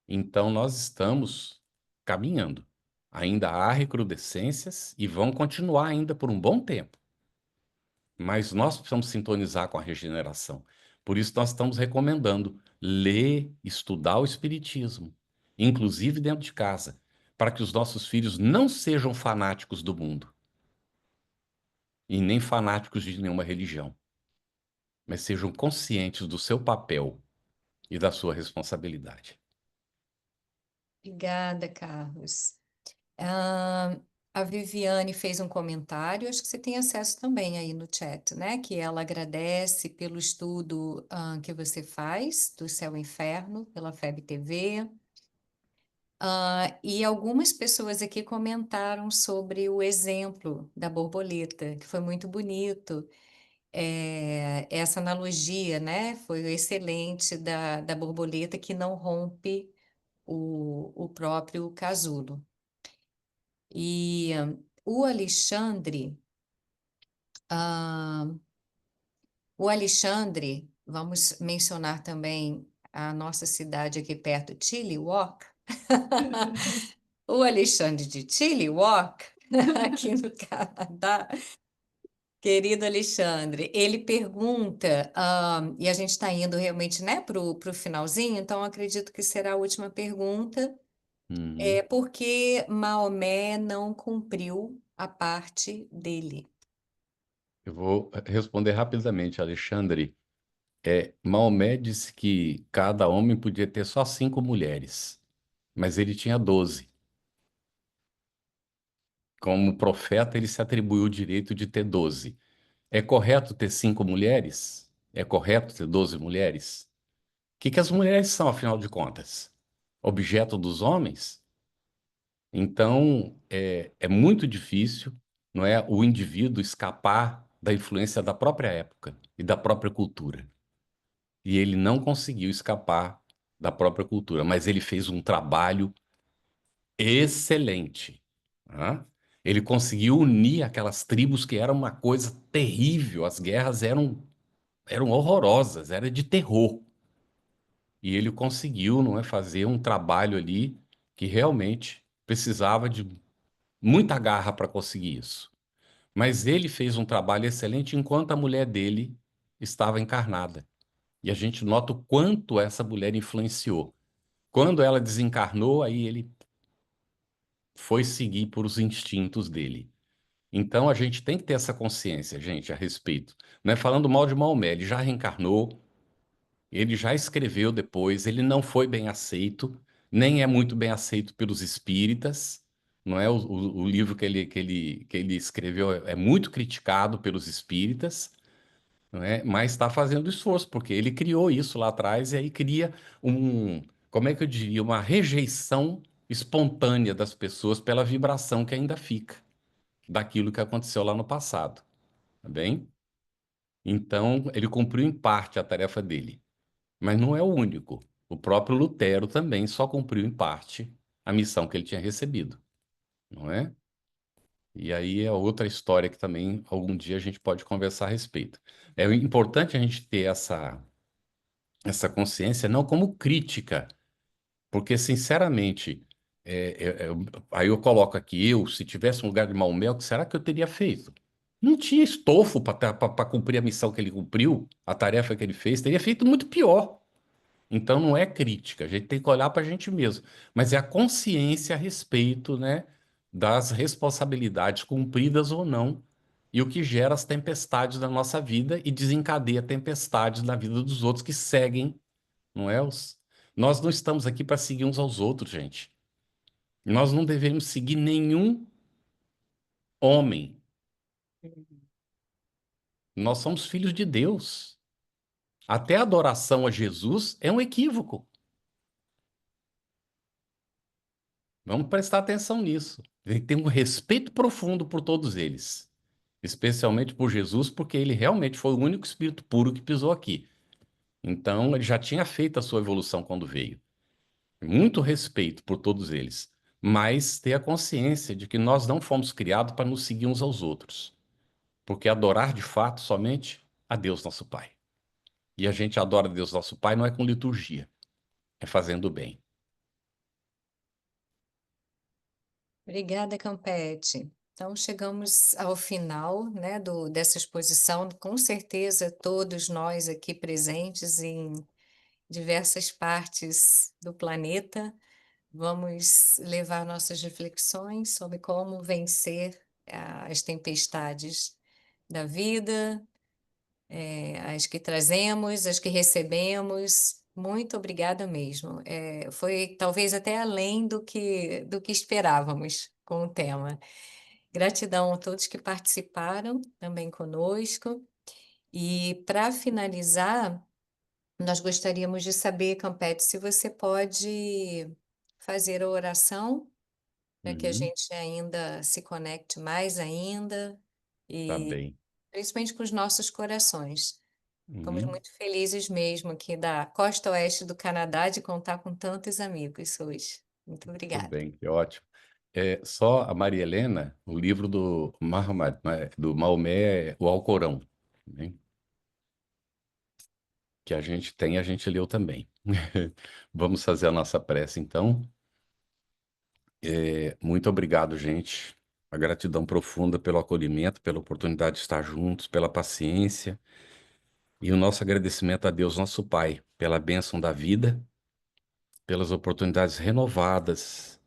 Então, nós estamos caminhando. Ainda há recrudescências e vão continuar ainda por um bom tempo. Mas nós precisamos sintonizar com a regeneração. Por isso, nós estamos recomendando ler, estudar o Espiritismo, inclusive dentro de casa, para que os nossos filhos não sejam fanáticos do mundo e nem fanáticos de nenhuma religião, mas sejam conscientes do seu papel e da sua responsabilidade. Obrigada, Carlos. Ah, a Viviane fez um comentário, acho que você tem acesso também aí no chat, né? Que ela agradece pelo estudo que você faz do Céu e Inferno, pela FEB TV. E algumas pessoas aqui comentaram sobre o exemplo da borboleta, que foi muito bonito. Essa analogia, né? Foi excelente da borboleta que não rompe o próprio casulo. E o Alexandre, ah, vamos mencionar também a nossa cidade aqui perto, Chilliwack. O Alexandre de Chilliwack, aqui no Canadá, querido Alexandre, ele pergunta, e a gente está indo realmente, né, para o finalzinho, então acredito que será a última pergunta. Uhum. Por que Maomé não cumpriu a parte dele? Eu vou responder rapidamente, Alexandre. Maomé disse que cada homem podia ter só 5 mulheres, mas ele tinha 12. Como profeta, ele se atribuiu o direito de ter 12. É correto ter 5 mulheres? É correto ter 12 mulheres? O que que as mulheres são, afinal de contas? Objeto dos homens? Então, é muito difícil, não é, o indivíduo escapar da influência da própria época e da própria cultura. E ele não conseguiu escapar da própria cultura, mas ele fez um trabalho excelente. Tá? Ele conseguiu unir aquelas tribos que eram uma coisa terrível, as guerras eram horrorosas, era de terror. E ele conseguiu, não é, fazer um trabalho ali que realmente precisava de muita garra para conseguir isso. Mas ele fez um trabalho excelente enquanto a mulher dele estava encarnada. E a gente nota o quanto essa mulher influenciou. Quando ela desencarnou, aí ele foi seguir por os instintos dele. Então a gente tem que ter essa consciência, gente, a respeito. Não é falando mal de Maomé, ele já reencarnou, ele já escreveu depois, ele não foi bem aceito, nem é muito bem aceito pelos espíritas. Não é o livro que ele escreveu é muito criticado pelos espíritas, não é? Mas está fazendo esforço, porque ele criou isso lá atrás e aí cria como é que eu diria, uma rejeição espontânea das pessoas pela vibração que ainda fica daquilo que aconteceu lá no passado, tá bem? Então, ele cumpriu em parte a tarefa dele, mas não é o único. O próprio Lutero também só cumpriu em parte a missão que ele tinha recebido, não é? E aí é outra história que também algum dia a gente pode conversar a respeito. É importante a gente ter essa consciência não como crítica, porque, sinceramente, aí eu coloco aqui, se tivesse um lugar de Maomé, o que será que eu teria feito? Não tinha estofo para cumprir a missão que ele cumpriu, a tarefa que ele fez, teria feito muito pior. Então não é crítica, a gente tem que olhar para a gente mesmo, mas é a consciência a respeito, né, das responsabilidades cumpridas ou não, e o que gera as tempestades na nossa vida e desencadeia tempestades na vida dos outros que seguem, não é? Nós não estamos aqui para seguir uns aos outros, gente. Nós não devemos seguir nenhum homem. Nós somos filhos de Deus. Até a adoração a Jesus é um equívoco. Vamos prestar atenção nisso. Ele tem um respeito profundo por todos eles, especialmente por Jesus, porque ele realmente foi o único espírito puro que pisou aqui. Então, ele já tinha feito a sua evolução quando veio. Muito respeito por todos eles, mas ter a consciência de que nós não fomos criados para nos seguir uns aos outros, porque adorar de fato somente a Deus nosso Pai. E a gente adora Deus nosso Pai não é com liturgia, é fazendo bem. Obrigada, Campete. Então, chegamos ao final, né, dessa exposição. Com certeza, todos nós aqui presentes em diversas partes do planeta, vamos levar nossas reflexões sobre como vencer as tempestades da vida, as que trazemos, as que recebemos. Muito obrigada mesmo. Foi talvez até além do que esperávamos com o tema. Gratidão a todos que participaram também conosco. E para finalizar, nós gostaríamos de saber, Campete, se você pode fazer a oração para que a Uhum, gente ainda se conecte mais ainda tá e bem. principalmente com os nossos corações. Ficamos Uhum, muito felizes mesmo aqui da costa oeste do Canadá de contar com tantos amigos hoje. Muito tudo obrigada. bem, que ótimo. É, só a Maria Helena, o livro do Muhammad, né, do Maomé, é o Alcorão, né, que a gente tem, a gente leu também. Vamos fazer a nossa prece, então. Muito obrigado, gente. A gratidão profunda pelo acolhimento, pela oportunidade de estar juntos, pela paciência e o nosso agradecimento a Deus, nosso Pai, pela bênção da vida, pelas oportunidades renovadas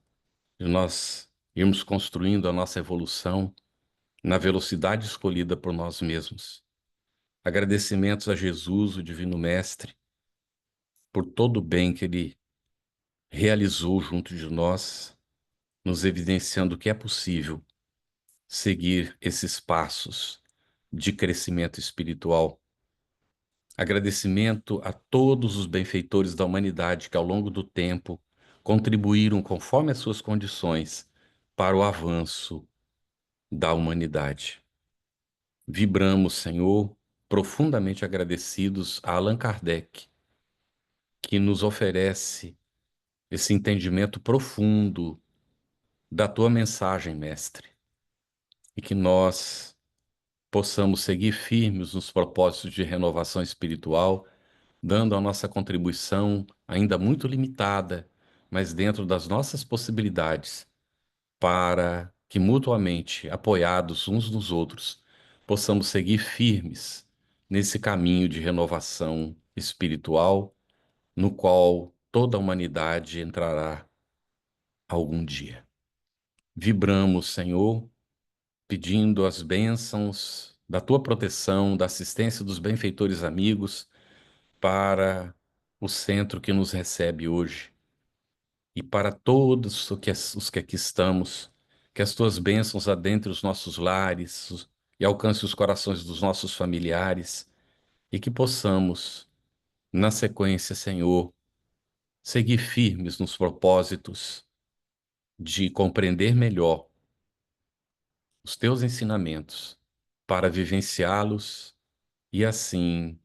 de nós irmos construindo a nossa evolução na velocidade escolhida por nós mesmos. Agradecimentos a Jesus, o Divino Mestre, por todo o bem que Ele realizou junto de nós, nos evidenciando que é possível seguir esses passos de crescimento espiritual. Agradecimento a todos os benfeitores da humanidade que, ao longo do tempo, contribuíram conforme as suas condições para o avanço da humanidade. Vibramos, Senhor, profundamente agradecidos a Allan Kardec, que nos oferece esse entendimento profundo da tua mensagem, Mestre, e que nós possamos seguir firmes nos propósitos de renovação espiritual, dando a nossa contribuição, ainda muito limitada, mas dentro das nossas possibilidades, para que mutuamente, apoiados uns nos outros, possamos seguir firmes nesse caminho de renovação espiritual, no qual toda a humanidade entrará algum dia. Vibramos, Senhor, pedindo as bênçãos da tua proteção, da assistência dos benfeitores amigos para o centro que nos recebe hoje e para todos os que aqui estamos, que as tuas bênçãos adentrem os nossos lares e alcance os corações dos nossos familiares e que possamos, na sequência, Senhor, seguir firmes nos propósitos de compreender melhor os teus ensinamentos para vivenciá-los e assim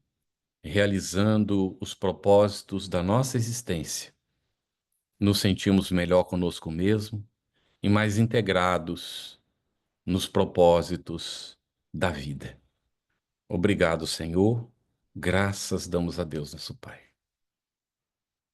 realizando os propósitos da nossa existência. Nos sentimos melhor conosco mesmo e mais integrados nos propósitos da vida. Obrigado, Senhor. Graças damos a Deus, nosso Pai.